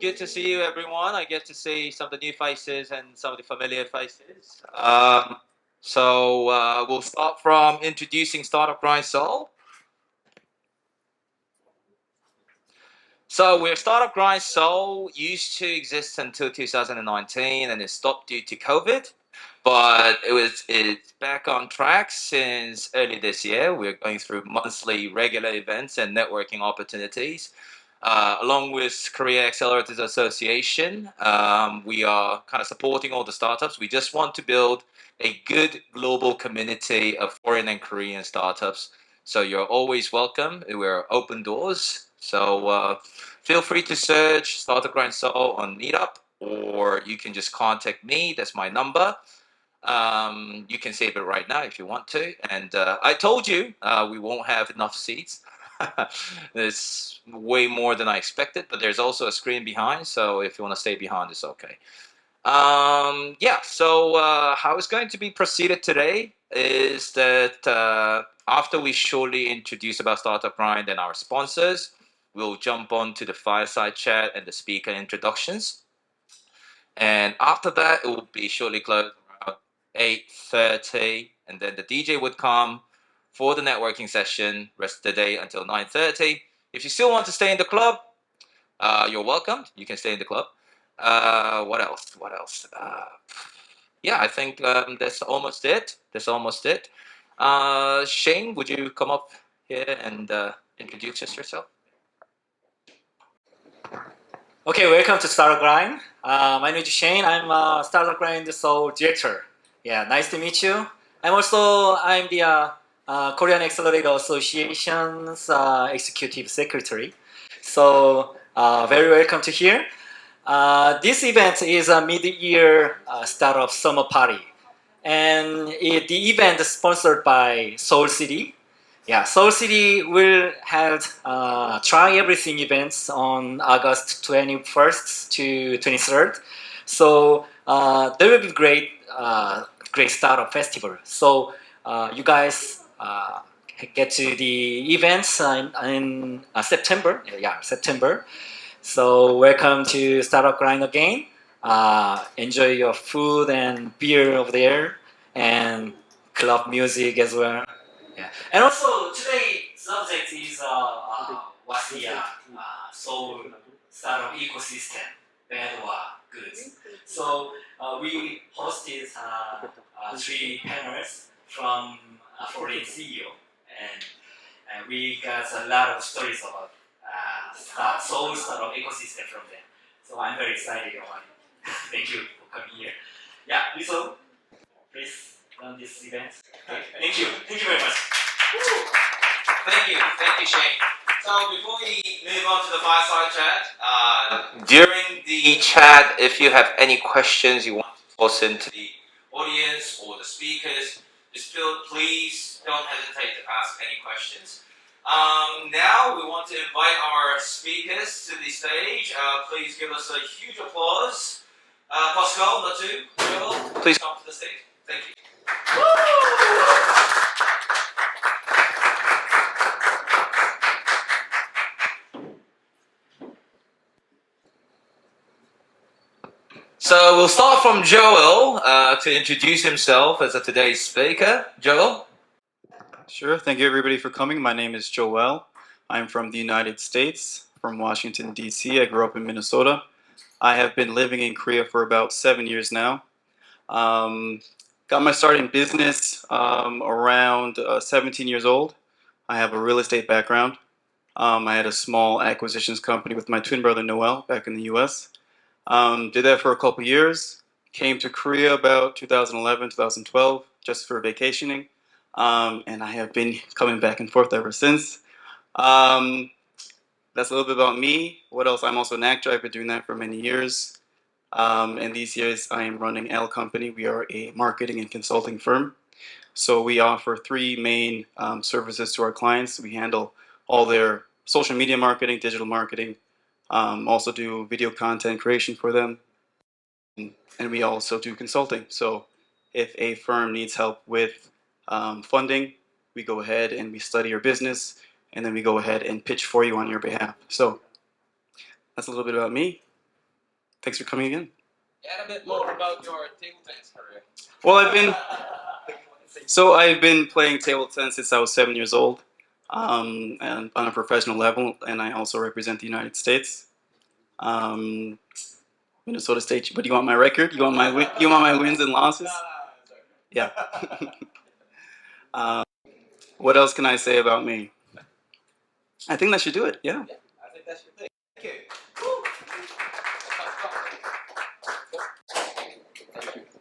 good to see you, everyone. I get to see some of the new faces and some of the familiar faces. We'll start from introducing Startup Grind Seoul. So, we're Startup Grind Seoul used to exist until 2019, and it stopped due to COVID. But it's back on track since early this year. We're going through monthly regular events and networking opportunities. Along with Korea Accelerators Association, we are kind of supporting all the startups. We just want to build a good global community of foreign and Korean startups. So you're always welcome. We're open doors. So feel free to search Startup Grind Soul on Meetup, or you can just contact me. That's my number. You can save it right now if you want to. And I told you we won't have enough seats. It's way more than I expected, but there's also a screen behind. So if you want to stay behind, it's okay. How it's going to be proceeded today is that after we shortly introduce about Startup Grind and our sponsors, we'll jump on to the fireside chat and the speaker introductions. And after that, it will be shortly closed around 8:30, and then the DJ would come for the networking session, rest of the day until 9:30. If you still want to stay in the club, you're welcome. You can stay in the club. What else? What else? Yeah, I think that's almost it. That's almost it. Shane, would you come up here and introduce yourself? Okay, welcome to Startup Grind. My name is Shane. I'm a Startup Grind Seoul director. Yeah, nice to meet you. I'm the Korean Accelerator Association's executive secretary. So very welcome to here. This event is a mid-year startup summer party, and the event is sponsored by Seoul City. Yeah, Seoul City will have Try Everything events on August 21st to 23rd. So there will be great startup festival. So you guys get to the events in September. Yeah, September. So welcome to Startup Grind again. Enjoy your food and beer over there, and club music as well. Yeah. And also today subject is what's the Seoul startup ecosystem, bad or good. So we hosted three panels from foreign CEO, and we got a lot of stories about Seoul startup ecosystem from them. So I'm very excited about it. Thank you for coming here. Yeah, Lisa, please run this event. Okay. Thank you. Thank you very much. Thank you, Shane. So before we move on to the fireside chat, during the chat, if you have any questions you want to toss into the audience or the speakers, please don't hesitate to ask any questions. Now we want to invite our speakers to the stage. Please give us a huge applause. Pascal, Natu, Joel, please come to the stage. Thank you. So we'll start from Joel to introduce himself as today's speaker. Joel? Sure. Thank you, everybody, for coming. My name is Joel. I'm from the United States, from Washington, D.C. I grew up in Minnesota. I have been living in Korea for about 7 years now. Got my start in business around 17 years old. I have a real estate background. I had a small acquisitions company with my twin brother Noel back in the U.S. Did that for a couple years. Came to Korea about 2011, 2012, just for vacationing. And I have been coming back and forth ever since. That's a little bit about me. What else? I'm also an actor. I've been doing that for many years. And these years I am running L Company. We are a marketing and consulting firm. So we offer three main services to our clients. We handle all their social media marketing, digital marketing, also do video content creation for them. And we also do consulting. So if a firm needs help with funding, we go ahead and we study your business, and then we go ahead and pitch for you on your behalf. So that's a little bit about me. thanks for coming again. Add a bit more about your table tennis career. Well, I've been playing table tennis since I was 7 years old, and on a professional level, and I also represent the United States. Um, Minnesota State. But you want my record? You want you want my wins and losses? Yeah. What else can I say about me? I think that should do it. Yeah. I think that's your thing. Thank you.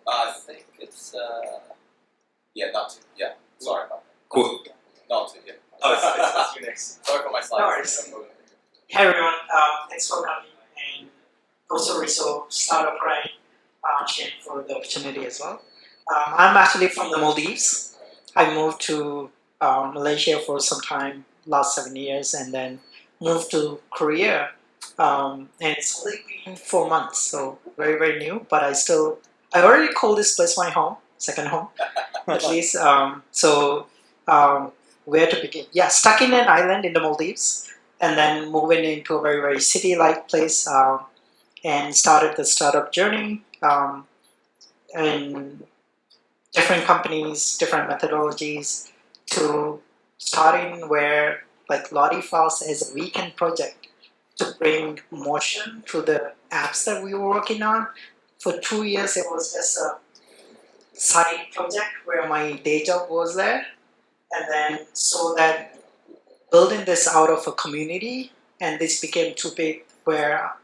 I think it's not to. Yeah, sorry about that. Cool. Not to. Yeah. Oh, it's you next. Sorry for my slides. No Hey everyone, thanks for coming, and also Startup Grind, Shane, for the opportunity as well. I'm actually from the Maldives. I moved to Malaysia for some time, last 7 years, and then moved to Korea. And it's only been 4 months, so very new. But I already call this place my home, second home, at least. Where to begin? Yeah, stuck in an island in the Maldives, and then moving into a very city-like place, and started the startup journey. And different companies, different methodologies, to starting where like Lottie Falls as a weekend project to bring motion to the apps that we were working on. For 2 years, it was just a side project where my day job was there, and then so that building this out of a community, and this became too big where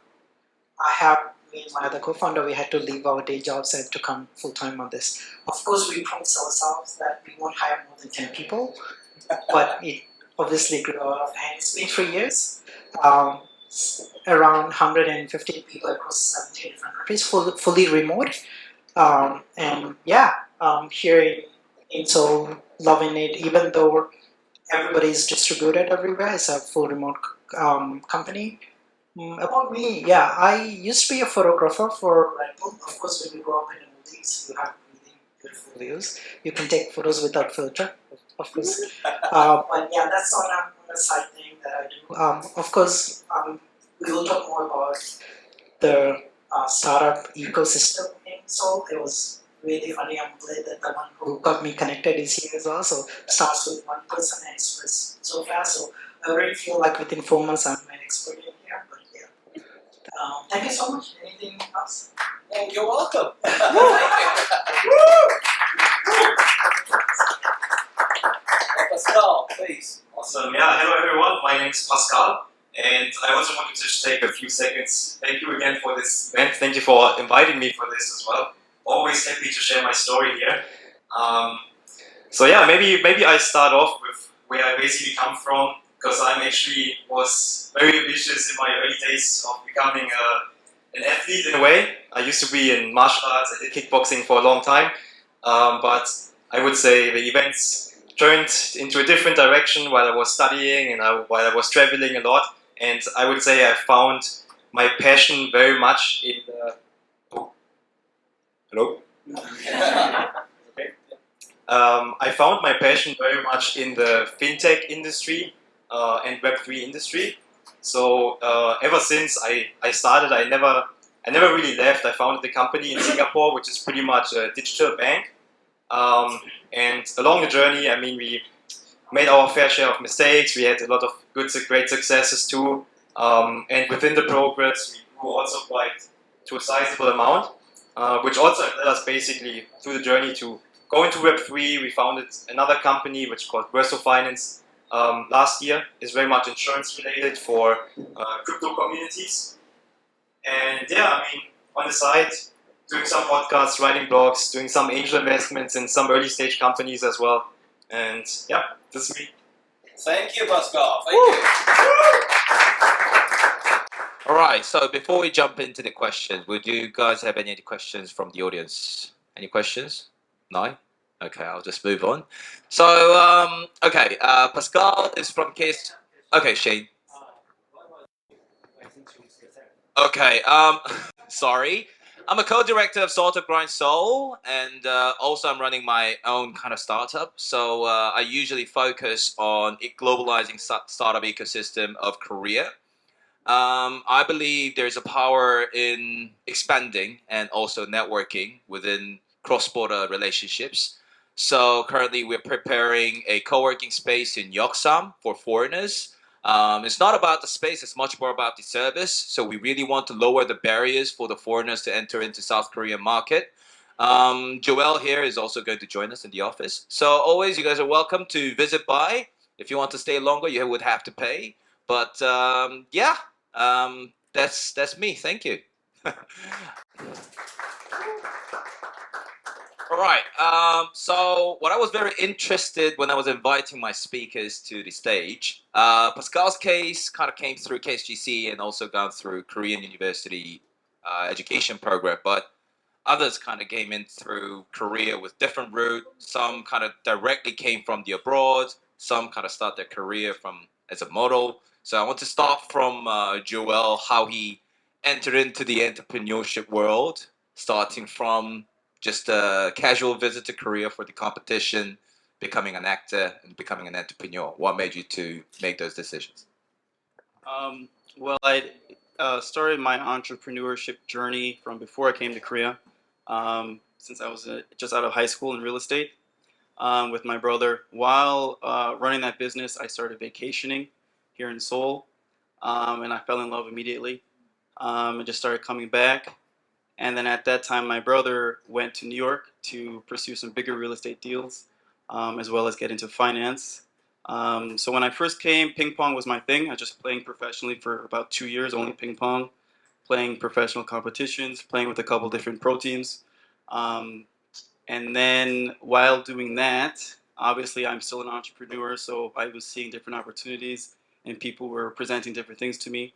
I have me and my other co-founder, we had to leave our day jobs and to come full-time on this. Of course, we promised ourselves that we won't hire more than 10 people, but it obviously grew out of hand. It's been 3 years, around 150 people across 17 different countries, fully remote. And yeah, here in Seoul, loving it, even though everybody is distributed everywhere. It's a full remote company. About me, yeah, I used to be a photographer for Red Bull. Of course, when you grow up in the Maldives, you have really beautiful views. You can take photos without filter, of course. But yeah, that's on a side thing that I do. Of course, we will talk more about the startup ecosystem in Seoul. It was really funny. I'm glad that the one who got me connected is here as well. So starts with one person and spreads so fast. So I already feel like within 4 months I'm an expert in here. But yeah, thank you so much. Anything else? Oh, you're welcome. Pascal, please. Awesome. Yeah, hello everyone. My name is Pascal, and I also wanted to just take a few seconds. Thank you again for this event. Thank you for inviting me for this as well. Always happy to share my story here. So yeah, maybe I start off with where I basically come from, because I actually was very ambitious in my early days of becoming an athlete in a way. I used to be in martial arts. I did kickboxing for a long time, but I would say the events turned into a different direction while I was studying and while I was traveling a lot. And I would say I found my passion very much in the... Oh. Hello? Okay. I found my passion very much in the fintech industry and Web3 industry. So ever since I started, I never really left. I founded the company in Singapore, which is pretty much a digital bank. And along the journey, I mean, we made our fair share of mistakes. We had a lot of great successes too. And within the progress, we grew also quite to a sizable amount, which also led us basically through the journey to go into Web3. We founded another company which is called Verso Finance last year. It's very much insurance related for crypto communities. And yeah, I mean, on the side, doing some podcasts, writing blogs, doing some angel investments in some early stage companies as well. And yeah, this is me. Thank you, Pascal. Thank you. All right. So before we jump into the questions, would you guys have any questions from the audience? Any questions? No? Okay, I'll just move on. So, okay, Pascal is from KS. Okay, Shane. Okay, sorry. I'm a co-director of Startup Grind Seoul, and also I'm running my own kind of startup. So I usually focus on globalizing startup ecosystem of Korea. I believe there's a power in expanding and also networking within cross-border relationships. So currently, we're preparing a co-working space in Yeoksam for foreigners. It's not about the space; it's much more about the service. So we really want to lower the barriers for the foreigners to enter into South Korean market. Joel here is also going to join us in the office. So always, you guys are welcome to visit by. If you want to stay longer, you would have to pay. But yeah, that's me. Thank you. All right. So what I was very interested when I was inviting my speakers to the stage, Pascal's case kind of came through KSGC and also gone through Korean University education program, but others kind of came in through Korea with different route. Some kind of directly came from the abroad. Some kind of start their career from as a model. So I want to start from Joel, how he entered into the entrepreneurship world, starting from just a casual visit to Korea for the competition, becoming an actor, and becoming an entrepreneur. What made you to make those decisions? Well, I started my entrepreneurship journey from before I came to Korea, since I was just out of high school in real estate with my brother. While running that business, I started vacationing here in Seoul, and I fell in love immediately and just started coming back. And then at that time, my brother went to New York to pursue some bigger real estate deals, as well as get into finance. So when I first came, ping pong was my thing. I just playing professionally for about 2 years, only ping pong, playing professional competitions, playing with a couple different pro teams. Um, and then while doing that, obviously I'm still an entrepreneur, so I was seeing different opportunities and people were presenting different things to me.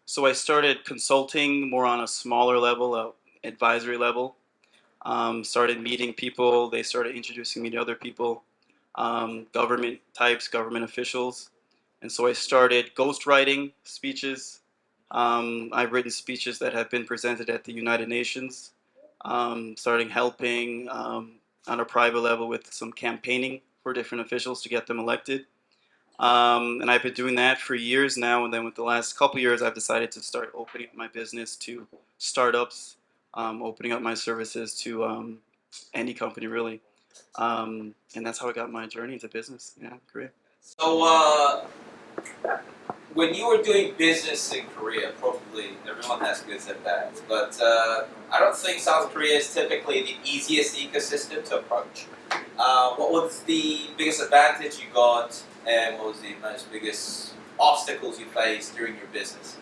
So I started consulting more on a smaller level, advisory level. Started meeting people. They started introducing me to other people, government types, government officials. And so I started ghostwriting speeches. I've written speeches that have been presented at the United Nations, starting helping on a private level with some campaigning for different officials to get them elected. And I've been doing that for years now. And then with the last couple years, I've decided to start opening up my business to startups, opening up my services to any company really. And that's how I got my journey into business. Yeah, great. So, when you were doing business in Korea, probably everyone has goods and bads, but I don't think South Korea is typically the easiest ecosystem to approach. What was the biggest advantage you got, and what was the most biggest obstacles you faced during your business?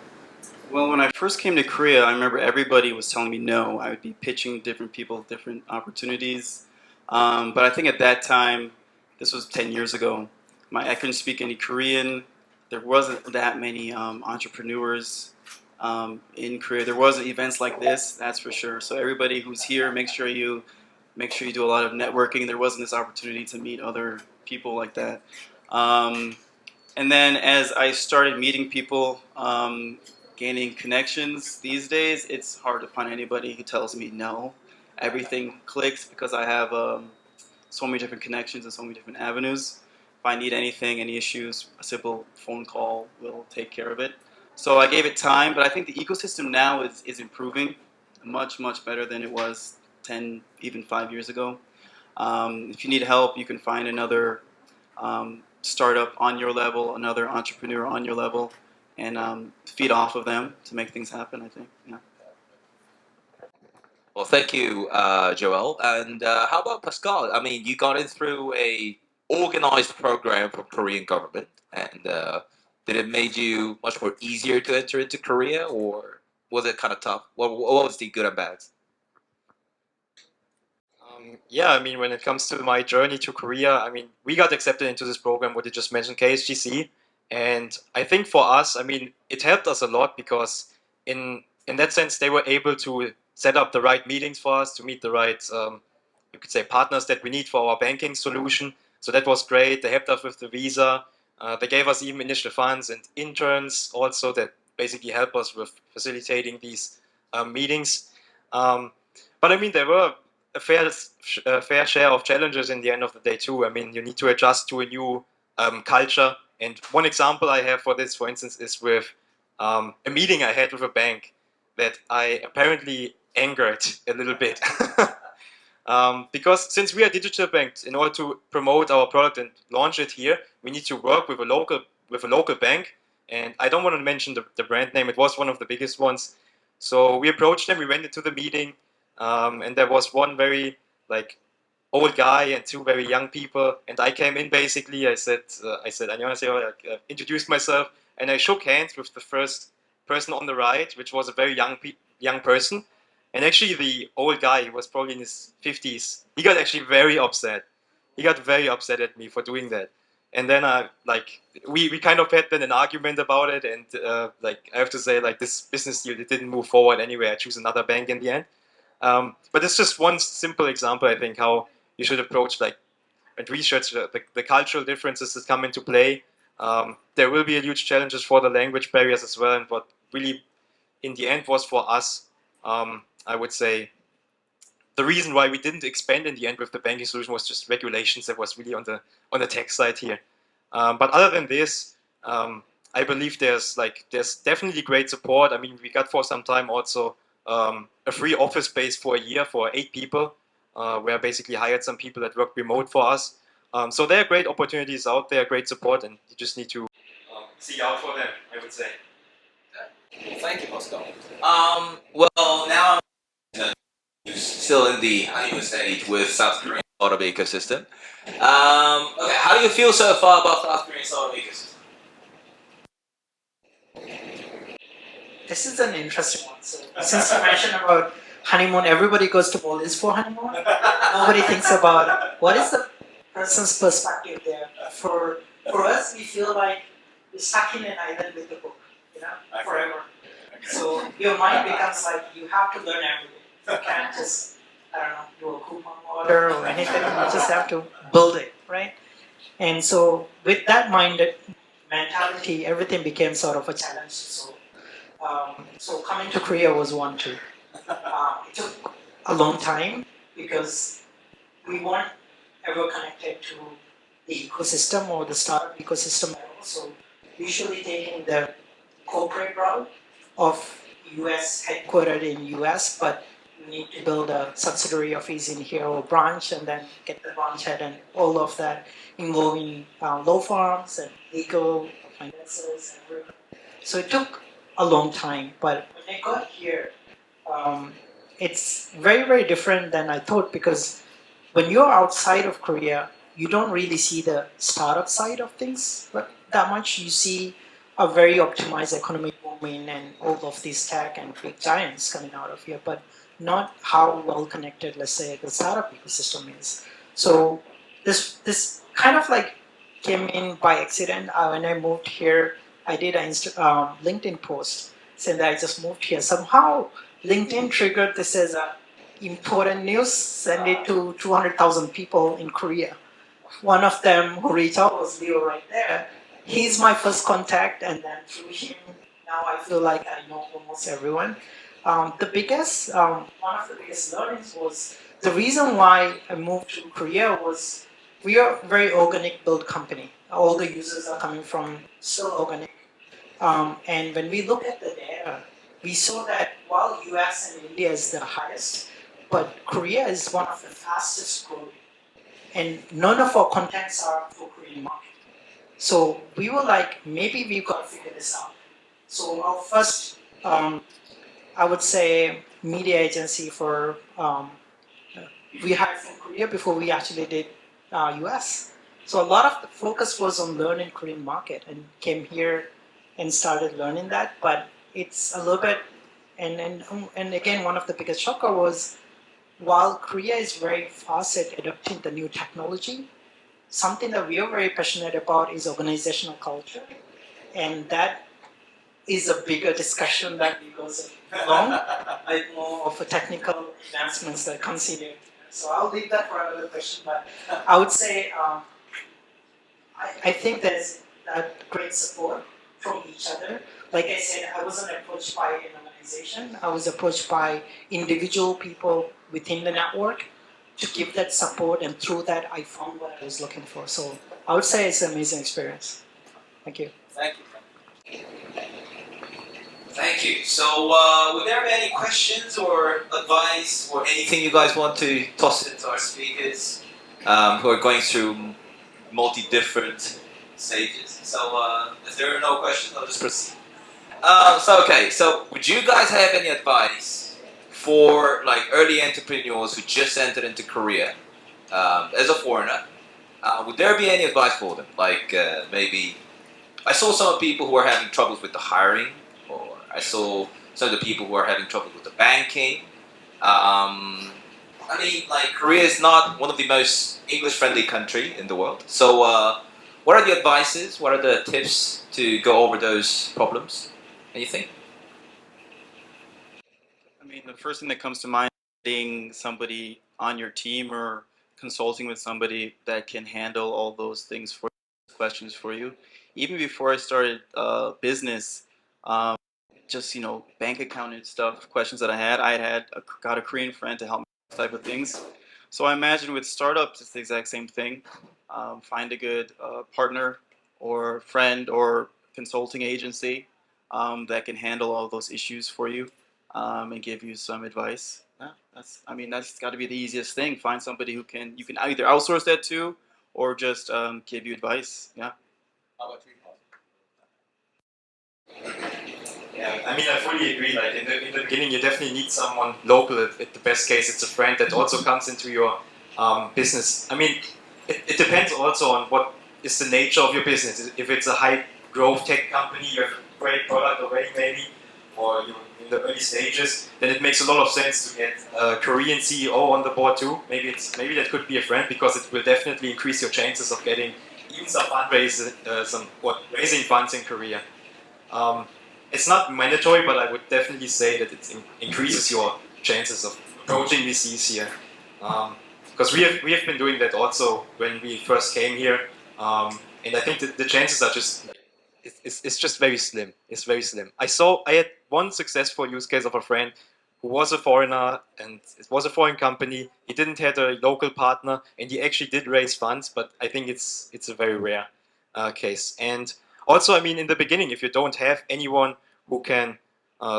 Well, when I first came to Korea, I remember everybody was telling me no. I would be pitching different people, different opportunities. But I think at that time, this was 10 years ago, I couldn't speak any Korean. There wasn't that many entrepreneurs in Korea. There wasn't events like this, that's for sure. So everybody who's here, make sure you do a lot of networking. There wasn't this opportunity to meet other people like that. Um, and then as I started meeting people, gaining connections, these days it's hard to find anybody who tells me no. Everything clicks because I have so many different connections and so many different avenues. If I need anything, any issues, a simple phone call will take care of it. So I gave it time, but I think the ecosystem now is improving much, much better than it was 10, even 5 years ago. If you need help, you can find another startup on your level, another entrepreneur on your level, and feed off of them to make things happen. I think. Yeah. Well, thank you, Joel. And how about Pascal? I mean, you got in through a organized program from Korean government, and did it made you much more easier to enter into Korea, or was it kind of tough? What was the good and bad? Yeah, I mean, when it comes to my journey to Korea, I mean, we got accepted into this program, what you just mentioned, KSGC. And I think for us, I mean, it helped us a lot because in that sense, they were able to set up the right meetings for us to meet the right, you could say, partners that we need for our banking solution. So that was great. They helped us with the visa. They gave us even initial funds and interns also that basically help us with facilitating these meetings. But I mean, there were a fair share of challenges in the end of the day too. I mean, you need to adjust to a new culture. And one example I have for this, for instance, is with a meeting I had with a bank that I apparently angered a little bit. Because since we are digital banks, in order to promote our product and launch it here, we need to work with a local bank. And I don't want to mention the brand name. It was one of the biggest ones. So we approached them. We went into the meeting, and there was one very like old guy and two very young people. And I came in basically. I said, "안녕하세요," introduced myself, and I shook hands with the first person on the right, which was a very young person. And actually, the old guy, he was probably in his 50s, he got actually very upset. He got very upset at me for doing that. And then, we kind of had then an argument about it. And, I have to say, like, this business deal, it didn't move forward anyway. I choose another bank in the end. But it's just one simple example, I think, how you should approach, like, and research the cultural differences that come into play. There will be huge challenges for the language barriers as well. And what really, in the end, was for us, I would say the reason why we didn't expand in the end with the banking solution was just regulations that was really on the tech side here. But other than this, I believe there's definitely great support. I mean, we got for some time also a free office space for a year for 8 people, where I basically hired some people that work remote for us. So there are great opportunities out there, great support, and you just need to see out for them, I would say. Thank you, Pascal. Well, now I'm still in the honeymoon stage with South Korean startup ecosystem. Okay, how do you feel so far about South Korean startup ecosystem? This is an interesting one. So, since you mentioned about honeymoon, everybody goes to Maldives for honeymoon. Nobody thinks about what is the person's perspective there. For us, we feel like we're stuck in an island with a book, forever. So your mind becomes like you have to learn everything. You can't just, do a coupon order or anything. You just have to build it, right? And so with that mentality, everything became sort of a challenge. So coming to Korea was one too. It took a long time because we weren't ever connected to the ecosystem or the startup ecosystem at all. So usually taking the corporate route of US headquartered in US, but you need to build a subsidiary office in here or branch and then get the branch head and all of that involving law firms and legal finances and everything. So it took a long time, but when I got here, it's very, very different than I thought because when you're outside of Korea, you don't really see the startup side of things that much. You see a very optimized economy booming and all of these tech and big giants coming out of here, but not how well connected, let's say, the startup ecosystem is. So this kind of like came in by accident. When I moved here, I did an LinkedIn post saying that I just moved here. Somehow LinkedIn triggered this as important news, send it to 200,000 people in Korea. One of them who reached out was Leo right there. He's my first contact, and then through him, now I feel like I know almost everyone. One of the biggest learnings was the reason why I moved to Korea was we are a very organic build company. All the users are coming from still organic. And when we look at the data, we saw that while US and India is the highest, but Korea is one of the fastest growing. And none of our contents are for Korean market. So we were like, maybe we've got to figure this out. So our first, I would say, media agency for, we hired from Korea before we actually did US. So a lot of the focus was on learning Korean market and came here and started learning that. But it's a little bit, and again, one of the biggest shocker was while Korea is very fast at adopting the new technology, something that we are very passionate about is organizational culture. And that is a bigger discussion that goes along, like more of a technical advancements that consider. So I'll leave that for another question, but I would say I think there's that great support from each other. Like I said, I wasn't approached by an organization. I was approached by individual people within the network to give that support, and through that I found what I was looking for. So I would say it's an amazing experience. Thank you. Thank you. Thank you. So, would there be any questions or advice or anything you guys want to toss into our speakers who are going through multi different stages? So, if there are no questions, I'll just proceed. So would you guys have any advice for like early entrepreneurs who just entered into Korea as a foreigner? Would there be any advice for them? Like maybe I saw some people who are having troubles with the hiring, or I saw some of the people who are having trouble with the banking. I mean, like Korea is not one of the most English-friendly country in the world. So, what are the advices? What are the tips to go over those problems? Anything? I mean, the first thing that comes to mind is getting somebody on your team or consulting with somebody that can handle all those things for questions for you. Even before I started business, um, just bank account and stuff, questions that got a Korean friend to help me with type of things. So I imagine with startups, it's the exact same thing. Find a good partner or friend or consulting agency that can handle all those issues for you and give you some advice. Yeah, that's got to be the easiest thing. Find somebody who you can either outsource that to or just give you advice. Yeah. Yeah, I mean, I fully agree. Like in the beginning, you definitely need someone local. At the best case, it's a friend that also comes into your business. I mean, it depends also on what is the nature of your business. If it's a high growth tech company, you have a great product already, maybe, or you're in the early stages, then it makes a lot of sense to get a Korean CEO on the board too. Maybe that could be a friend because it will definitely increase your chances of getting even some fundraising, raising funds in Korea. Um, it's not mandatory, but I would definitely say that it increases your chances of approaching VCs here. Because we have been doing that also when we first came here, and I think that the chances are just like, it's just very slim. It's very slim. I had one successful use case of a friend who was a foreigner and it was a foreign company. He didn't have a local partner, and he actually did raise funds, but I think it's a very rare case. And also, I mean, in the beginning, if you don't have anyone who can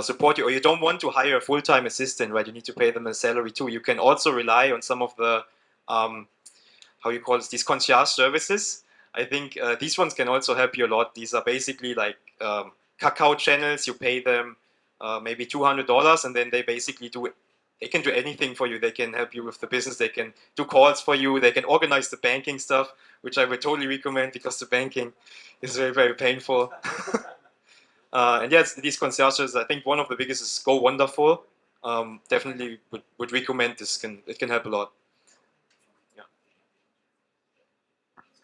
support you, or you don't want to hire a full-time assistant, right? You need to pay them a salary too. You can also rely on some of the how you call it, these concierge services. I think these ones can also help you a lot. These are basically like Kakao channels. You pay them maybe $200, and then they basically they can do anything for you. They can help you with the business. They can do calls for you. They can organize the banking stuff, which I would totally recommend because the banking is very, very painful. And yes, these concierges, I think one of the biggest is Go Wonderful. Definitely would recommend this. It can help a lot.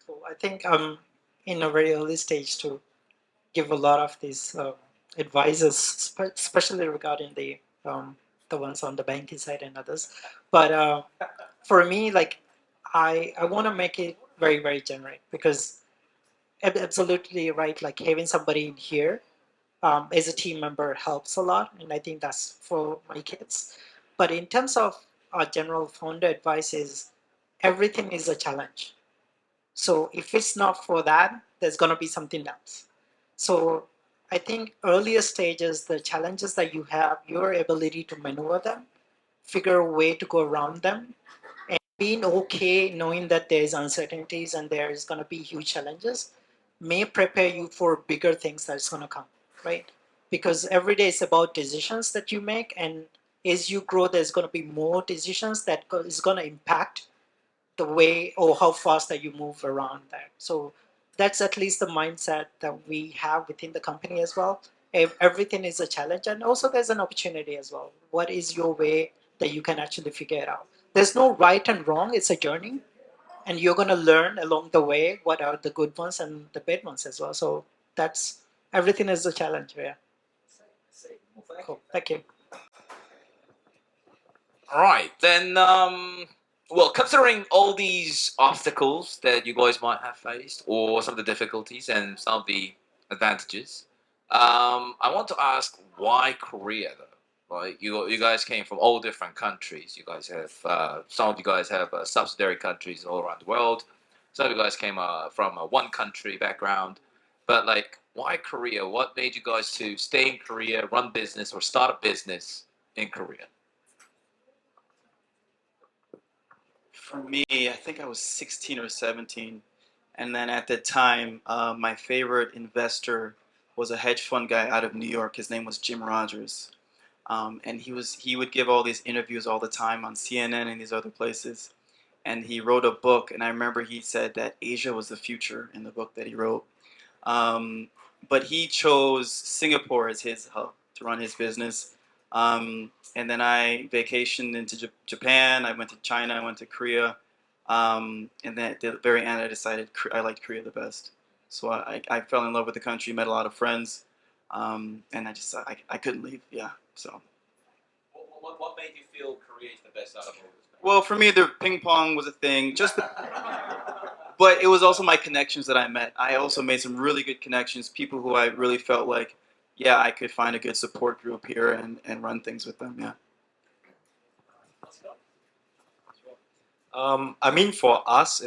So I think I'm in a very early stage to give a lot of these advices, especially regarding the ones on the banking side and others. But for me, like I want to make it very very generic because absolutely right. Like having somebody in here as a team member helps a lot, and I think that's for my kids. But in terms of general founder advice, is everything is a challenge. So if it's not for that, there's gonna be something else. So I think earlier stages, the challenges that you have, your ability to maneuver them, figure a way to go around them, and being okay knowing that there's uncertainties and there's gonna be huge challenges may prepare you for bigger things that's gonna come, right? Because every day is about decisions that you make, and as you grow, there's gonna be more decisions that is gonna impact the way or how fast that you move around that. So that's at least the mindset that we have within the company as well. If everything is a challenge, and also there's an opportunity as well. What is your way that you can actually figure it out? There's no right and wrong. It's a journey, and you're gonna learn along the way what are the good ones and the bad ones as well. So that's everything is a challenge. Yeah. Cool. Thank you. All right, then. Well, considering all these obstacles that you guys might have faced, or some of the difficulties and some of the advantages, I want to ask why Korea though? Like you guys came from all different countries. You guys have some of you guys have subsidiary countries all around the world. Some of you guys came from a one country background. but like, why Korea? What made you guys to stay in Korea, run business, or start a business in Korea? For me, I think I was 16 or 17. And then at the time, my favorite investor was a hedge fund guy out of New York. His name was Jim Rogers. And he would give all these interviews all the time on CNN and these other places. And he wrote a book, and I remember he said that Asia was the future in the book that he wrote. Um, but he chose Singapore as his hub to run his business. And then I vacationed into Japan. I went to China. I went to Korea. And then at the very end, I decided I liked Korea the best. So I fell in love with the country, met a lot of friends, and I couldn't leave. Yeah. So. What made you feel Korea is the best out of all this? Well, for me, the ping pong was a thing. But it was also my connections that I met. I also made some really good connections, people who I really felt like, yeah, I could find a good support group here and run things with them. Yeah. I mean, for us,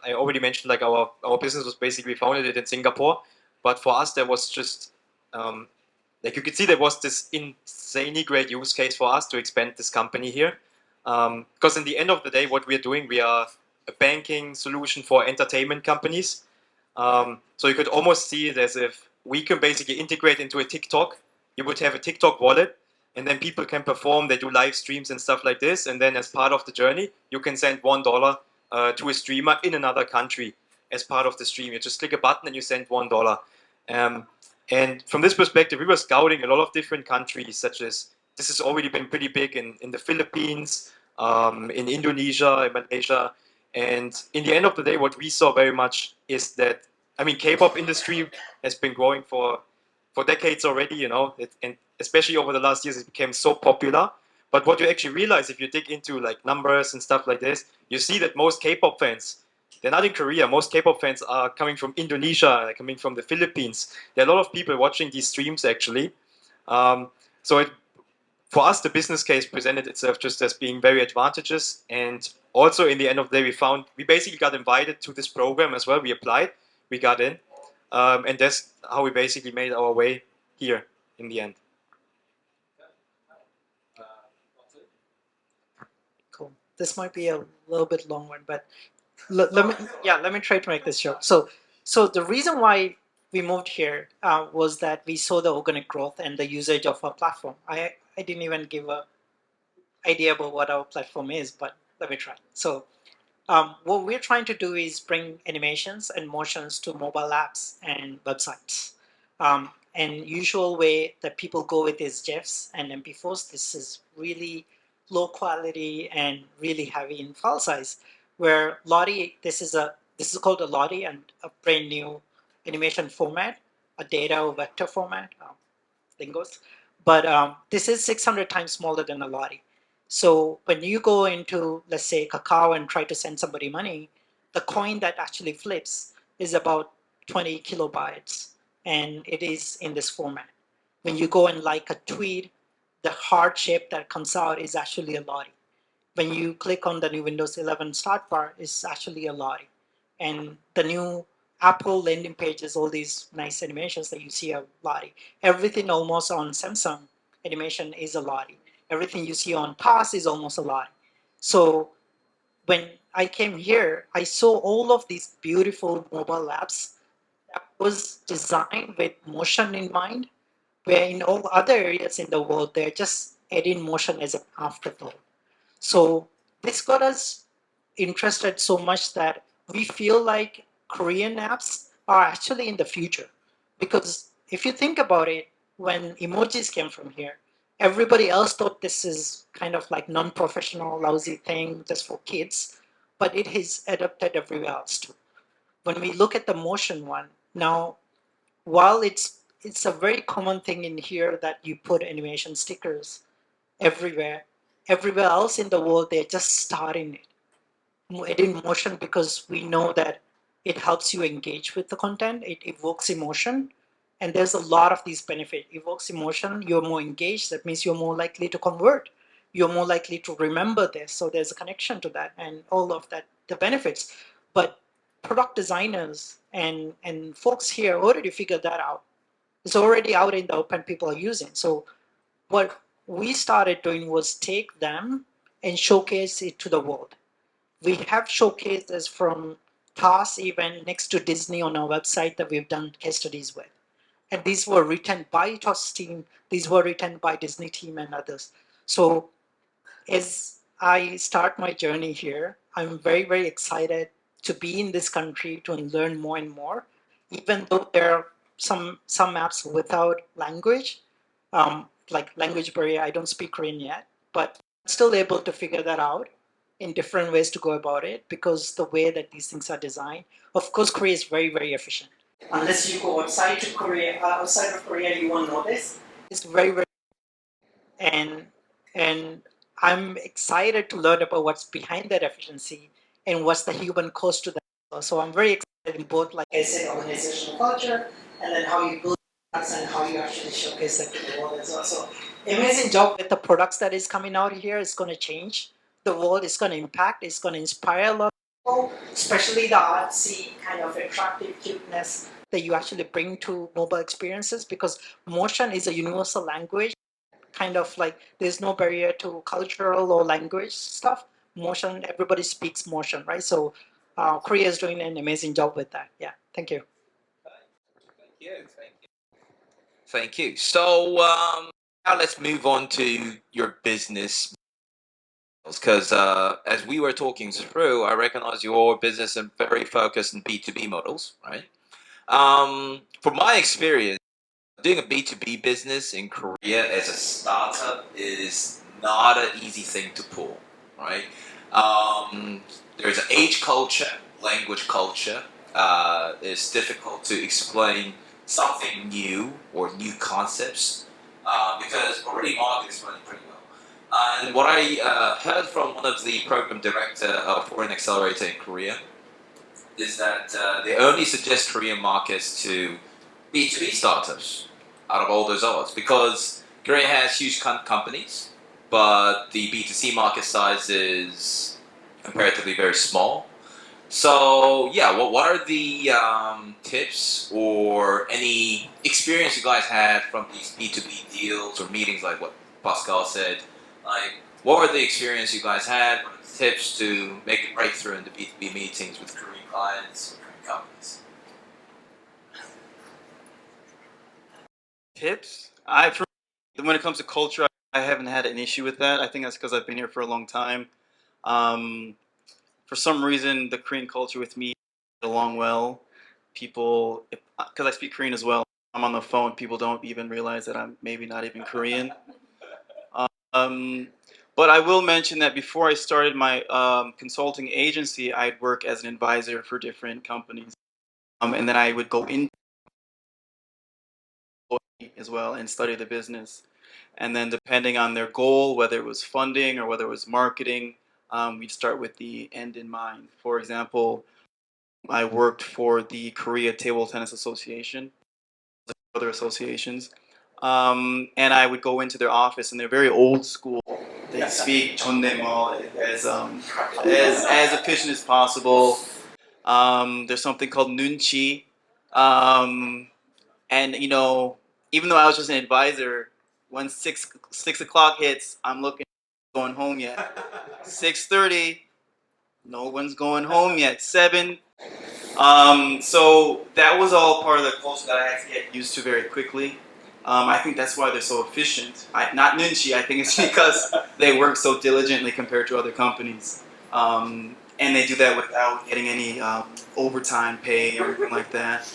I already mentioned, like, our business was basically founded in Singapore, but for us, there was just, like, you could see there was this insanely great use case for us to expand this company here. Because in the end of the day, what we're doing, we are a banking solution for entertainment companies. So you could almost see it as if we can basically integrate into a TikTok. You would have a TikTok wallet, and then people can perform, they do live streams and stuff like this, and then as part of the journey, you can send $1 to a streamer in another country as part of the stream. You just click a button and you send $1. And from this perspective, we were scouting a lot of different countries, such as, this has already been pretty big in the Philippines, in Indonesia, in Malaysia. And in the end of the day, what we saw very much is that, I mean, K-pop industry has been growing for decades already, you know, and especially over the last years, it became so popular. But what you actually realize if you dig into like numbers and stuff like this, you see that most K-pop fans, they're not in Korea. Most K-pop fans are coming from Indonesia, coming from the Philippines. There are a lot of people watching these streams actually. So for us, the business case presented itself just as being very advantageous. And also in the end of the day, we basically got invited to this program as well. We applied, we got in. And that's how we basically made our way here in the end. Cool. This might be a little bit long one, but let me try to make this short. So the reason why we moved here was that we saw the organic growth and the usage of our platform. I didn't even give a idea about what our platform is, but let me try. So what we're trying to do is bring animations and motions to mobile apps and websites. And usual way that people go with is GIFs and MP4s. This is really low quality and really heavy in file size. Where Lottie, this is called a Lottie, and a brand new animation format, a data or vector format, lingos. But this is 600 times smaller than a Lottie. So when you go into, let's say, Kakao and try to send somebody money, the coin that actually flips is about 20 kilobytes, and it is in this format. When you go and like a tweet, the heart shape that comes out is actually a Lottie. When you click on the new Windows 11 start bar, it's actually a Lottie. And the new Apple landing pages, all these nice animations that you see are Lottie. Everything almost on Samsung animation is a Lottie. Everything you see on Pass is almost a Lottie. So when I came here, I saw all of these beautiful mobile apps that was designed with motion in mind, where in all other areas in the world, they're just adding motion as an afterthought. So this got us interested so much that we feel like Korean apps are actually in the future. Because if you think about it, when emojis came from here, everybody else thought this is kind of like non-professional, lousy thing just for kids, but it is adopted everywhere else too. When we look at the motion one, now, while it's a very common thing in here that you put animation stickers everywhere, everywhere else in the world, they're just starting it in motion because we know that it helps you engage with the content. It evokes emotion, and there's a lot of these benefits. Evokes emotion, you're more engaged. That means you're more likely to convert. You're more likely to remember this. So there's a connection to that, and all of that, the benefits. But product designers and folks here already figured that out. It's already out in the open, people are using. So what we started doing was take them and showcase it to the world. We have showcases from TAS even next to Disney on our website that we've done case studies with. And these were written by TAS team, these were written by Disney team and others. So as I start my journey here, I'm very, very excited to be in this country to learn more and more, even though there are some apps without language, like language barrier. I don't speak Korean yet, but I'm still able to figure that out in different ways to go about it because the way that these things are designed. Of course, Korea is very, very efficient. Unless you go outside to Korea, outside of Korea, you won't know this. It's very, very and and I'm excited to learn about what's behind that efficiency and what's the human cost to that. So I'm very excited in both, like I said, organizational culture, and then how you build products and how you actually showcase that to the world as well. So amazing job with the products that is coming out here. It's going to change the world. It's going to impact. It's going to inspire a lot of people, especially the artsy kind of attractive cuteness that you actually bring to mobile experiences because motion is a universal language, kind of like there's no barrier to cultural or language stuff. Motion, everybody speaks motion, right? So Korea is doing an amazing job with that. Yeah, thank you. Thank you. Thank you. Thank you. So now let's move on to your business, because as we were talking through, I recognize your business is very focused on B2B models, right? From my experience, doing a B2B business in Korea as a startup is not an easy thing to pull, right? There's an age culture, language culture. It's difficult to explain something new or new concepts because already market is running pretty well. And what I heard from one of the program director for an accelerator in Korea is that they only suggest Korean markets to B2B startups out of all those odds because Korea has huge companies, but the B2C market size is comparatively very small. So yeah, what are the tips or any experience you guys had from these B2B deals or meetings like what Pascal said? Like, what were the experience you guys had? What are the tips to make a breakthrough in the B2B meetings with Korean clients or Korean companies? Tips? When it comes to culture, I haven't had an issue with that. I think that's because I've been here for a long time. For some reason, the Korean culture with me get along well. People, because I speak Korean as well, I'm on the phone. People don't even realize that I'm maybe not even Korean. Um, but I will mention that before I started my consulting agency, I'd work as an advisor for different companies, and then I would go in as well and study the business. And then depending on their goal, whether it was funding or whether it was marketing, we'd start with the end in mind. For example, I worked for the Korea Table Tennis Association, other associations, and I would go into their office, and they're very old school. They speak 존댓말 as efficient as possible. There's something called nunchi, and even though I was just an advisor, when six o'clock hits, I'm looking going home yet. 6:30, no one's going home yet. 7. So that was all part of the culture that I had to get used to very quickly. I think that's why they're so efficient. Not nunchi. I think it's because they work so diligently compared to other companies, and they do that without getting any overtime pay or anything like that.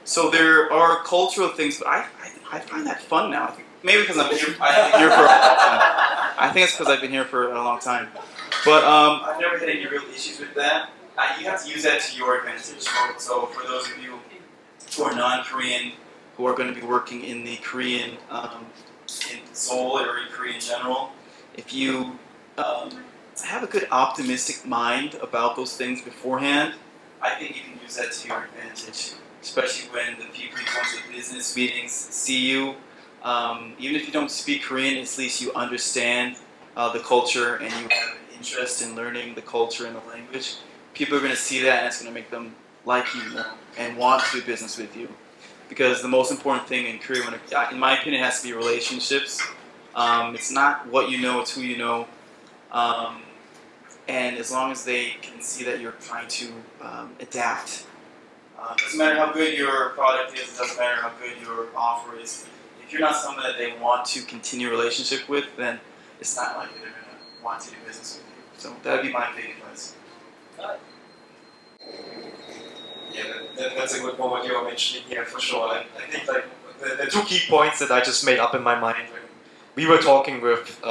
So there are cultural things, but I find that fun now. I think maybe because I've been here for a long time. I think it's because I've been here for a long time. But I've never had any real issues with that. You have to use that to your advantage. So for those of you who are non-Korean, who are going to be working in the Korean, in Seoul or in Korea in general, if you have a good optimistic mind about those things beforehand, I think you can use that to your advantage. Especially when the people who come to business meetings see you. Even if you don't speak Korean, at least you understand the culture and you have an interest in learning the culture and the language. People are going to see that and it's going to make them like you and want to do business with you. Because the most important thing in Korea, in my opinion, has to be relationships. It's not what you know, it's who you know. And as long as they can see that you're trying to adapt, doesn't matter how good your product is, it doesn't matter how good your offer is. If you're not someone that they want to continue a relationship with, then it's not likely they're going to want to do business with you. So that would be my big advice. Yeah, that's a good point what you were mentioning here for sure. I think like the two key points that I just made up in my mind when we were talking with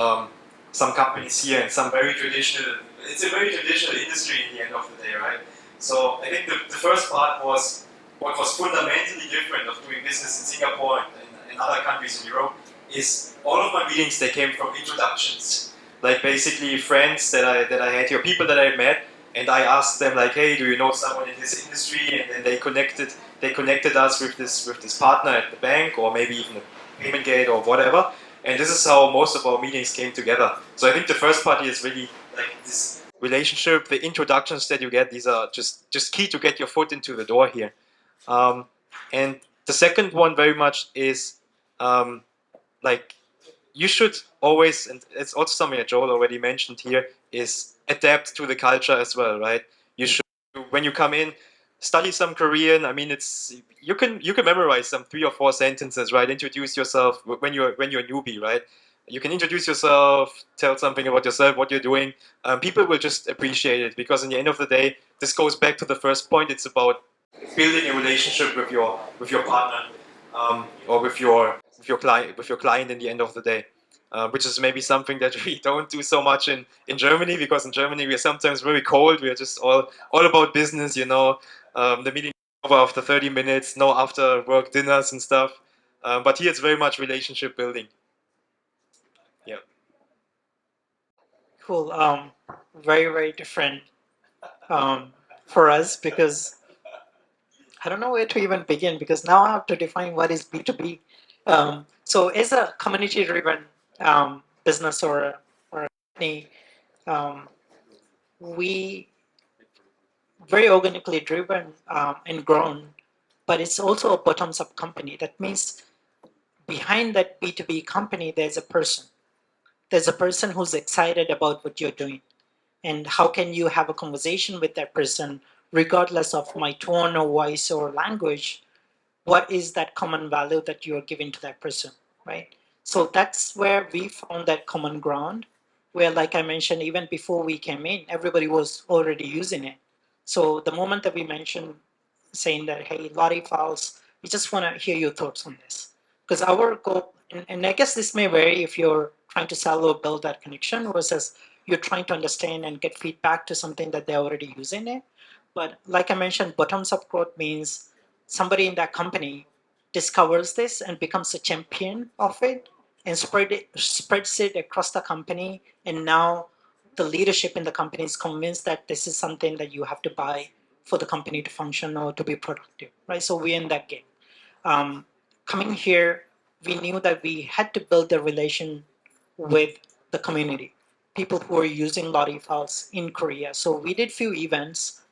some companies here and some very traditional. It's a very traditional industry in the end of the day, right? So I think the first part was what was fundamentally different of doing business in Singapore and other countries in Europe is all of my meetings they came from introductions, like basically friends that I had here, people that I met. And I asked them like, hey, do you know someone in this industry? And then they connected us with this partner at the bank or maybe even a payment gate or whatever. And this is how most of our meetings came together. So I think the first part is really like this relationship, the introductions that you get. These are just key to get your foot into the door here. And the second one very much is like you should always, and it's also something that Joel already mentioned here, is adapt to the culture as well, right? You should, when you come in, study some Korean. I mean, it's you can memorize some 3 or 4 sentences, right? Introduce yourself when you're a newbie, right? You can introduce yourself, tell something about yourself, what you're doing. People will just appreciate it because in the end of the day, this goes back to the first point. It's about building a relationship with your partner or with your client in the end of the day. Which is maybe something that we don't do so much in Germany, because in Germany we are sometimes very cold. We are just all about business, you know. The meeting over after 30 minutes, no after work dinners and stuff. But here it's very much relationship building. Yeah. Cool. Very, very different for us because I don't know where to even begin because now I have to define what is B2B. So, as a community-driven business or a company, um, we very organically driven and grown, but it's also a bottoms-up company. That means behind that B2B company, there's a person. There's a person who's excited about what you're doing. And how can you have a conversation with that person, regardless of my tone or voice or language? What is that common value that you're giving to that person, right? So that's where we found that common ground, where, like I mentioned, even before we came in, everybody was already using it. So the moment that we mentioned saying that, hey, Lottie files, we just want to hear your thoughts on this. Because our goal, and I guess this may vary if you're trying to sell or build that connection versus you're trying to understand and get feedback to something that they're already using it. But like I mentioned, bottoms up growth means somebody in that company discovers this and becomes a champion of it and spreads it across the company. And now the leadership in the company is convinced that this is something that you have to buy for the company to function or to be productive, right? So we're in that game. Um, Coming here, we knew that we had to build a relation with the community, people who are using Lottie files in Korea. So we did few events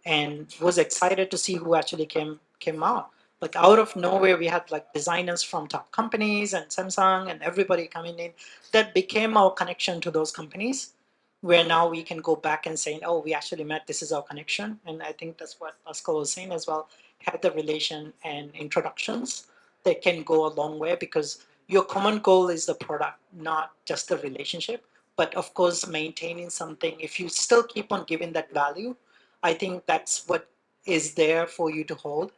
and was excited to see who actually came out. Like out of nowhere, we had like designers from top companies and Samsung and everybody coming in. That became our connection to those companies, where now we can go back and say, oh, we actually met. This is our connection, and I think that's what Pascal was saying as well. Have the relation and introductions that can go a long way because your common goal is the product, not just the relationship. But of course, maintaining something. If you still keep on giving that value, I think that's what is there for you to hold,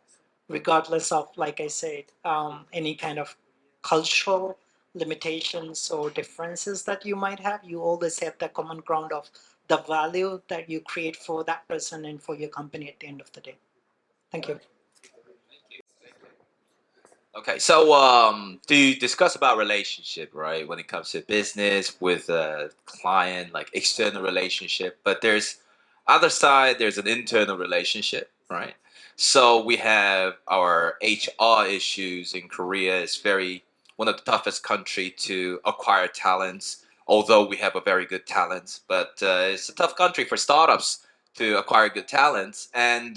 regardless of, like I said, any kind of cultural limitations or differences that you might have. You always have that common ground of the value that you create for that person and for your company at the end of the day. Thank you. Okay, so to discuss about relationship, right? When it comes to business with a client, like external relationship, but there's other side. There's an internal relationship, right? So we have our HR issues in Korea. Is very one of the toughest country to acquire talents. Although we have a very good talents, but it's a tough country for startups to acquire good talents. And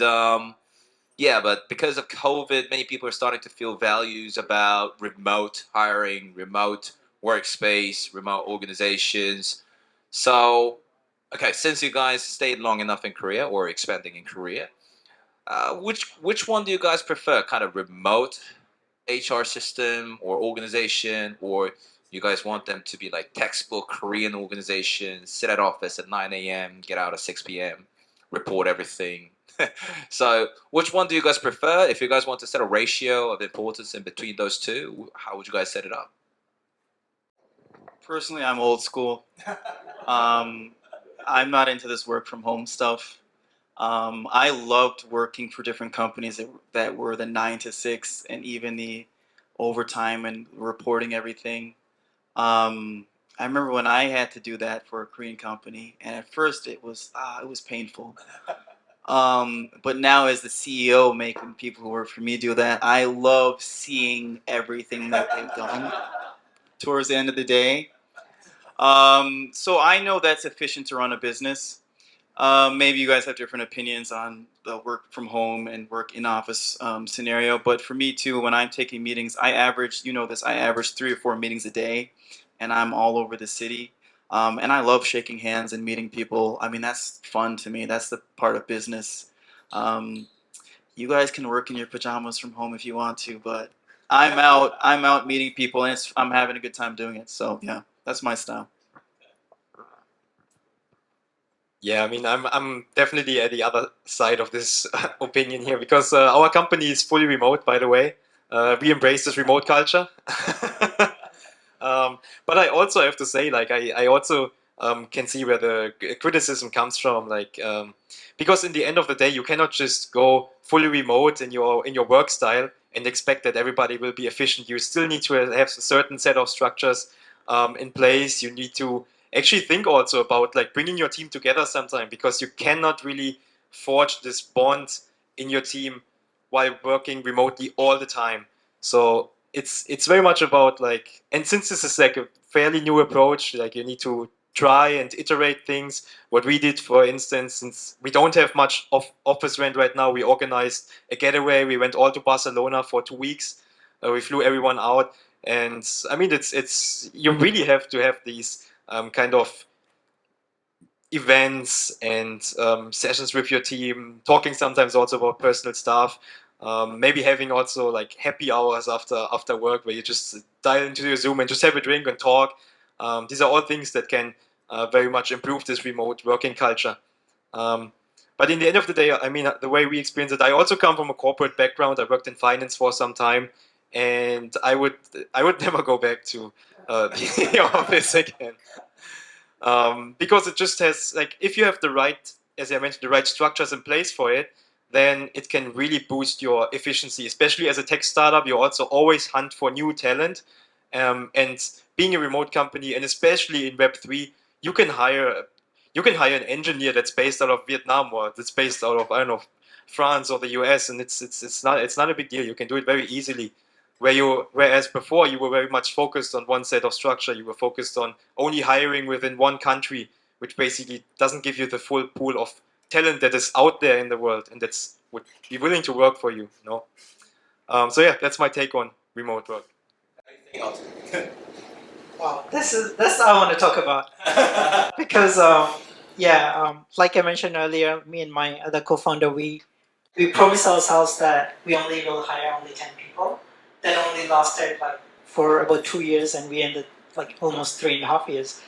yeah, but because of COVID, many people are starting to feel values about remote hiring, remote workspace, remote organizations. So, okay, since you guys stayed long enough in Korea or expanding in Korea, which one do you guys prefer? Kind of remote HR system or organization, or you guys want them to be like textbook Korean organizations, sit at office at 9 a.m., get out at 6 p.m., report everything. So, which one do you guys prefer? If you guys want to set a ratio of importance in between those two, how would you guys set it up? Personally, I'm old school. I'm not into this work from home stuff. I loved working for different companies that were the 9 to 6 and even the overtime and reporting everything. I remember when I had to do that for a Korean company, and at first it was painful. But now as the CEO making people who work for me do that, I love seeing everything that they've done towards the end of the day. So I know that's efficient to run a business. Maybe you guys have different opinions on the work from home and work in office scenario, but for me too, when I'm taking meetings, I average, you know this, I average 3 or 4 meetings a day, and I'm all over the city. And I love shaking hands and meeting people. I mean, that's fun to me. That's the part of business. Um, you guys can work in your pajamas from home if you want to, but I'm out. I'm out meeting people, and I'm having a good time doing it. So yeah, that's my style. Yeah, I mean, I'm definitely at the other side of this opinion here because our company is fully remote, by the way. We embrace this remote culture. But I also have to say, like, I also can see where the criticism comes from, like, because in the end of the day, you cannot just go fully remote in your work style and expect that everybody will be efficient. You still need to have a certain set of structures in place. You need to actually think also about like bringing your team together sometime because you cannot really forge this bond in your team while working remotely all the time. So it's very much about like, and since this is like a fairly new approach, like you need to try and iterate things. What we did, for instance, since we don't have much of office rent right now, we organized a getaway. We went all to Barcelona for 2 weeks. We flew everyone out, and I mean, it's you really have to have these kind of events and sessions with your team, talking sometimes also about personal stuff. Maybe having also like happy hours after work where you just dial into your Zoom and just have a drink and talk. These are all things that can very much improve this remote working culture. Um, but in the end of the day, I mean, the way we experience it, I also come from a corporate background. I worked in finance for some time, and I would never go back to the office again. Because it just has like if you have the right, as I mentioned, the right structures in place for it, then it can really boost your efficiency. Especially as a tech startup, you also always hunt for new talent, and being a remote company, and especially in Web3, you can hire an engineer that's based out of Vietnam or that's based out of I don't know France or the US, and it's not a big deal. You can do it very easily. Whereas before you were very much focused on one set of structure, you were focused on only hiring within one country, which basically doesn't give you the full pool of talent that is out there in the world and that's would be willing to work for you. So yeah, that's my take on remote work. Wow, this I want to talk about because like I mentioned earlier, me and my other co-founder, we promised ourselves that we only will hire only 10 people. That only lasted like for about 2 years, and we ended like almost 3.5 years.